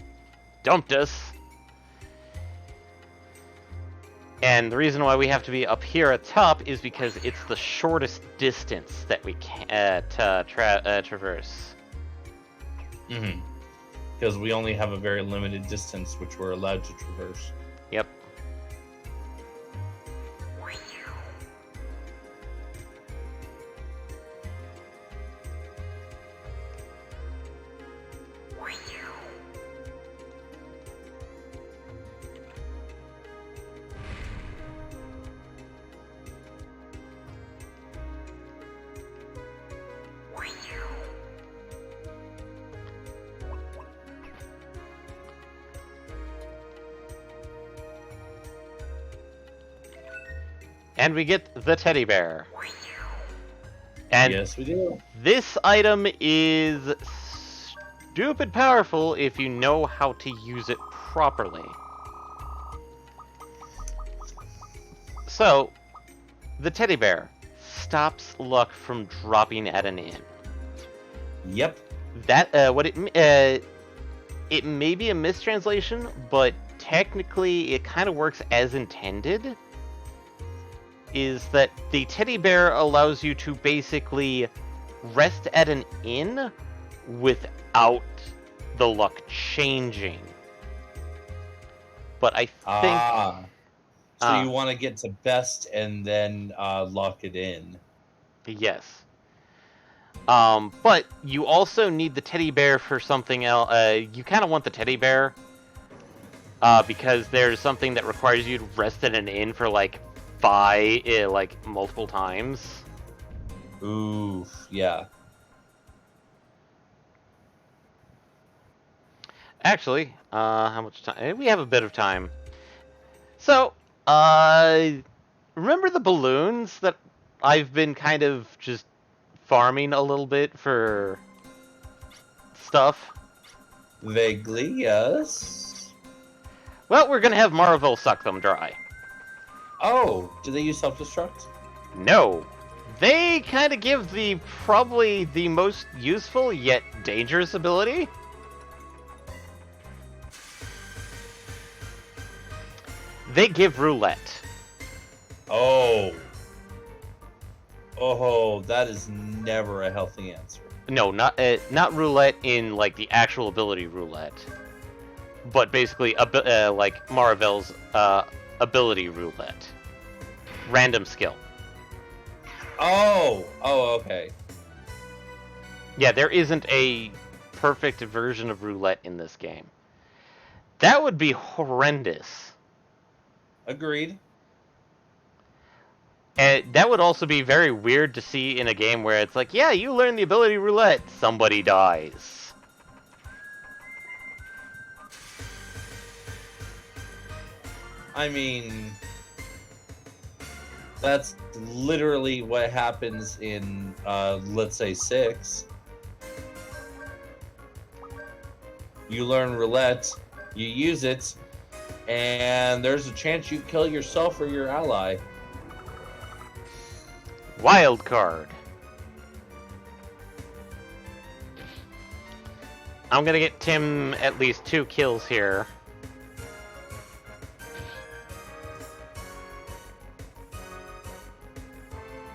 A: dumped us. And the reason why we have to be up here at top is because it's the shortest distance that we can traverse.
B: Mm-hmm. Because we only have a very limited distance which we're allowed to traverse.
A: Yep. And we get the teddy bear. And
B: yes, we do.
A: this item is stupid powerful if you know how to use it properly. So, the teddy bear stops luck from dropping at an inn.
B: Yep.
A: That it may be a mistranslation, but technically it kind of works as intended. Is that the teddy bear allows you to basically rest at an inn without the luck changing. But I think...
B: So you want to get to best and then lock it in.
A: Yes. But you also need the teddy bear for something else. You kind of want the teddy bear because there's something that requires you to rest at an inn for like multiple times.
B: Oof, yeah.
A: Actually, how much time? We have a bit of time. So, remember the balloons that I've been kind of just farming a little bit for stuff?
B: Vaguely, yes.
A: Well, we're gonna have Marvel suck them dry.
B: Oh, do they use self-destruct?
A: No. They kind of give probably the most useful yet dangerous ability. They give roulette.
B: Oh. Oh, that is never a healthy answer.
A: No, not roulette in like the actual ability roulette, but basically like Marvel's ability roulette, random skill.
B: Oh, okay.
A: Yeah, there isn't a perfect version of roulette in this game. That would be horrendous.
B: Agreed.
A: And that would also be very weird to see in a game where it's like, yeah, you learn the ability roulette, somebody dies.
B: I mean, that's literally what happens in, let's say, 6. You learn roulette, you use it, and there's a chance you kill yourself or your ally.
A: Wild card. I'm gonna get Tim at least 2 kills here.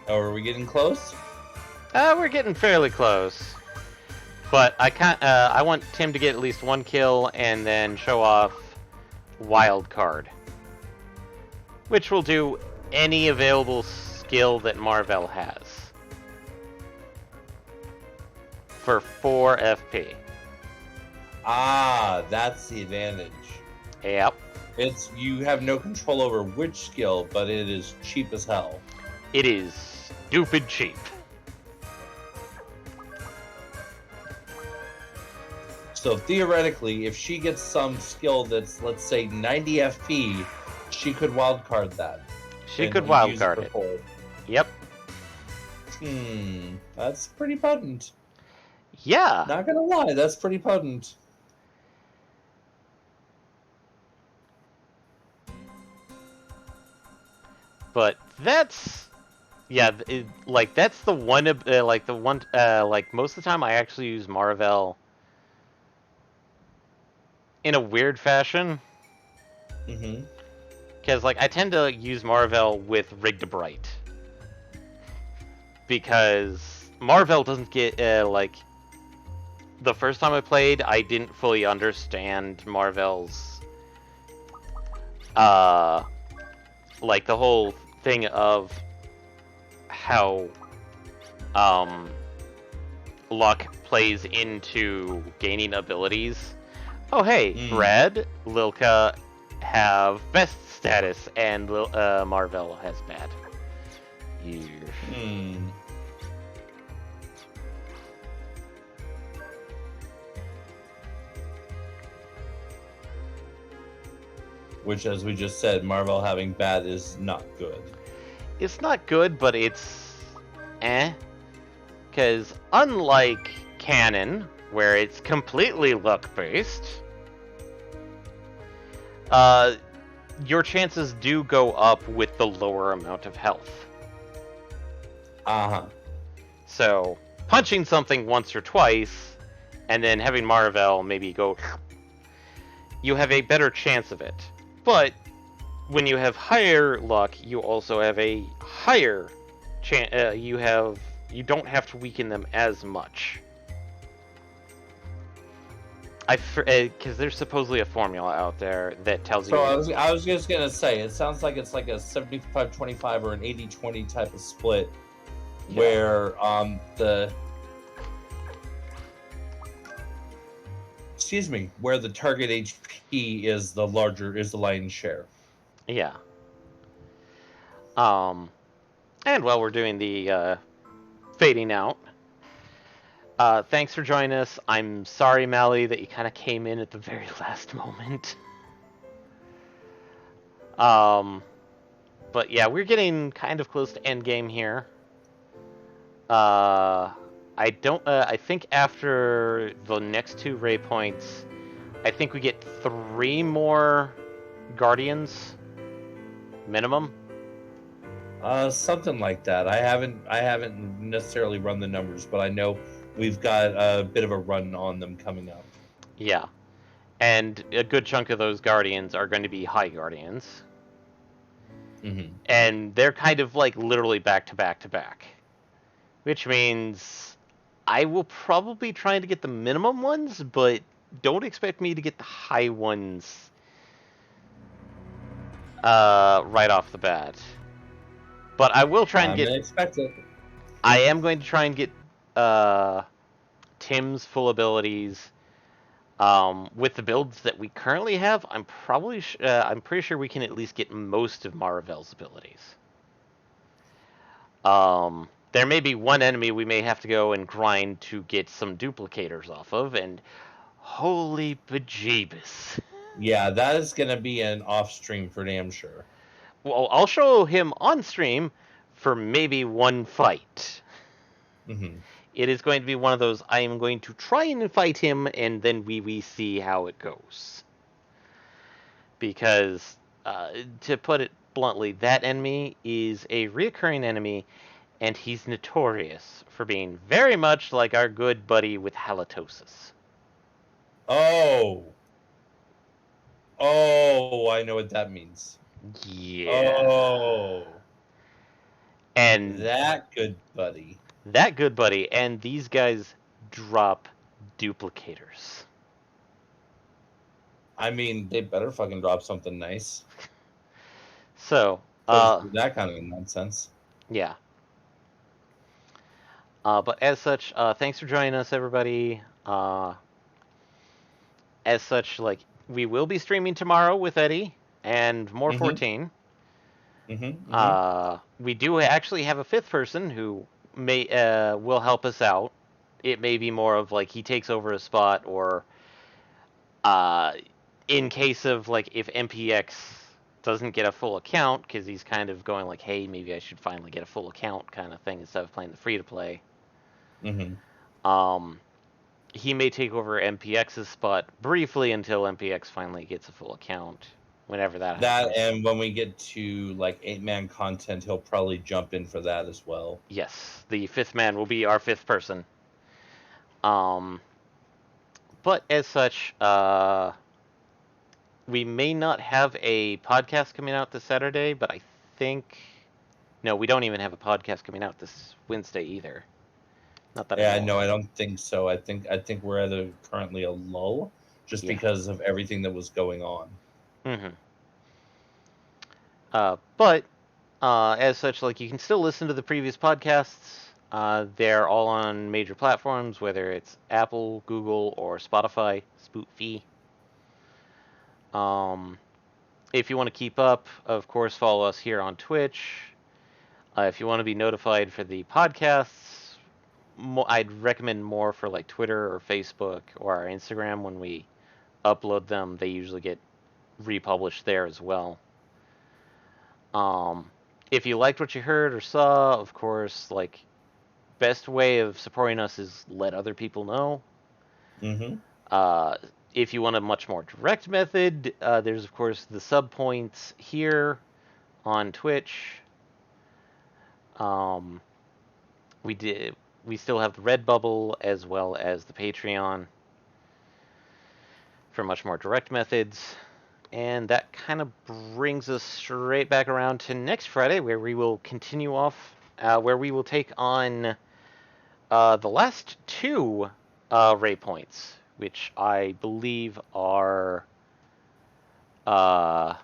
B: Oh, are we getting close?
A: We're getting fairly close. But I want Tim to get at least 1 kill and then show off wild card, which will do any available skill that Marvel has for 4 FP.
B: Ah, that's the advantage.
A: Yep.
B: You have no control over which skill, but it is cheap as hell.
A: It is stupid cheap.
B: So theoretically, if she gets some skill that's, let's say, 90 FP, she could wildcard that.
A: She could wildcard it. Yep.
B: That's pretty potent.
A: Yeah.
B: Not gonna lie, that's pretty potent.
A: But that's, yeah, that's the one, like most of the time I actually use Marvel in a weird fashion.
B: Mm-hmm.
A: Because, like, I tend to use Marvel with Rig to Bright. Because Marvel doesn't get, like, the first time I played, I didn't fully understand Marvel's, like, the whole thing of how, luck plays into gaining abilities. Oh, hey, Brad, Lilka have best status, and Marvel has bad.
B: Which, as we just said, Marvel having bad is not good.
A: It's not good, but it's because unlike canon, where it's completely luck-based, your chances do go up with the lower amount of health.
B: Uh-huh.
A: So, punching something once or twice, and then having Marvel maybe go, you have a better chance of it. But when you have higher luck, you also have a higher chance. You don't have to weaken them as much. Because there's supposedly a formula out there that tells you.
B: So I was just gonna say, it sounds like it's like a 75-25 or an 80-20 type of split, where where the target HP is the lion's share.
A: Yeah. And while we're doing the fading out, thanks for joining us. I'm sorry, Mally, that you kind of came in at the very last moment. But yeah, we're getting kind of close to endgame here. I think after the next 2 Ray points, I think we get 3 more Guardians minimum.
B: Something like that. I haven't necessarily run the numbers, but I know we've got a bit of a run on them coming up.
A: Yeah. And a good chunk of those Guardians are going to be High Guardians.
B: Mm-hmm.
A: And they're kind of like literally back to back to back. Which means I will probably try to get the minimum ones, but don't expect me to get the high ones right off the bat. But I will try and get...
B: expect it.
A: I am going to try and get Tim's full abilities. With the builds that we currently have, I'm pretty sure we can at least get most of Marvel's abilities. There may be one enemy we may have to go and grind to get some duplicators off of, and holy bejeebus.
B: Yeah, that is going to be an off stream for damn sure.
A: Well, I'll show him on stream for maybe one fight.
B: Mm-hmm.
A: It is going to be one of those, I am going to try and fight him, and then we see how it goes. Because, to put it bluntly, that enemy is a reoccurring enemy, and he's notorious for being very much like our good buddy with halitosis.
B: Oh, I know what that means.
A: Yeah.
B: Oh.
A: And
B: that good buddy.
A: That good buddy, and these guys drop duplicators.
B: I mean, they better fucking drop something nice.
A: So,
B: that kind of nonsense.
A: Yeah. But as such, thanks for joining us, everybody. As such, like, we will be streaming tomorrow with Eddie. and more
B: Mm-hmm.
A: 14.
B: Mm-hmm.
A: We do actually have a fifth person who will help us out. It may be more of like he takes over a spot, or uh, in case of like if MPX doesn't get a full account because he's kind of going like, hey, maybe I should finally get a full account kind of thing instead of playing the free to play.
B: Mm-hmm.
A: Um, he may take over MPX's spot briefly until MPX finally gets a full account. Whenever that
B: That,
A: happens.
B: and when we get to like 8-man content, he'll probably jump in for that as well.
A: Yes, the fifth man will be our fifth person. Um, but as such, we may not have a podcast coming out this Saturday, but I think no, we don't even have a podcast coming out this Wednesday either. Not that I
B: Yeah,
A: know
B: no,
A: of.
B: I don't think so. I think we're at currently a lull just
A: Yeah.
B: because of everything that was going on.
A: Mm-hmm. But as such, like you can still listen to the previous podcasts. They're all on major platforms, whether it's Apple, Google, or Spotify. Spoofy. Um, if you want to keep up, of course, follow us here on Twitch. If you want to be notified for the podcasts, I'd recommend more for like Twitter or Facebook or our Instagram. When we upload them, they usually get republished there as well. Um, if you liked what you heard or saw, of course, like best way of supporting us is let other people know.
B: Mm-hmm.
A: Uh, if you want a much more direct method, there's of course the sub points here on Twitch. Um, we did. We still have the Redbubble as well as the Patreon for much more direct methods. And that kind of brings us straight back around to next Friday, where we will continue off, where we will take on the last two Ray points, which I believe are uh,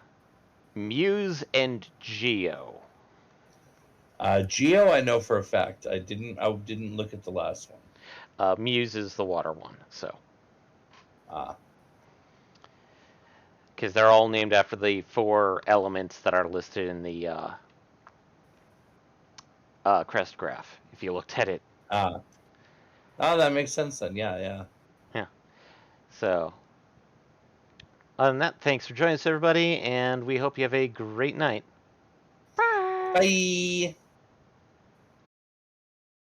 A: Muse and Geo.
B: Geo, I know for a fact. I didn't look at the last one.
A: Muse is the water one, so
B: Ah.
A: because they're all named after the four elements that are listed in the crest graph. If you looked at it,
B: Ah. Oh, that makes sense then. Yeah, yeah.
A: yeah. So other than that, thanks for joining us, everybody, and we hope you have a great night. Bye.
B: Bye.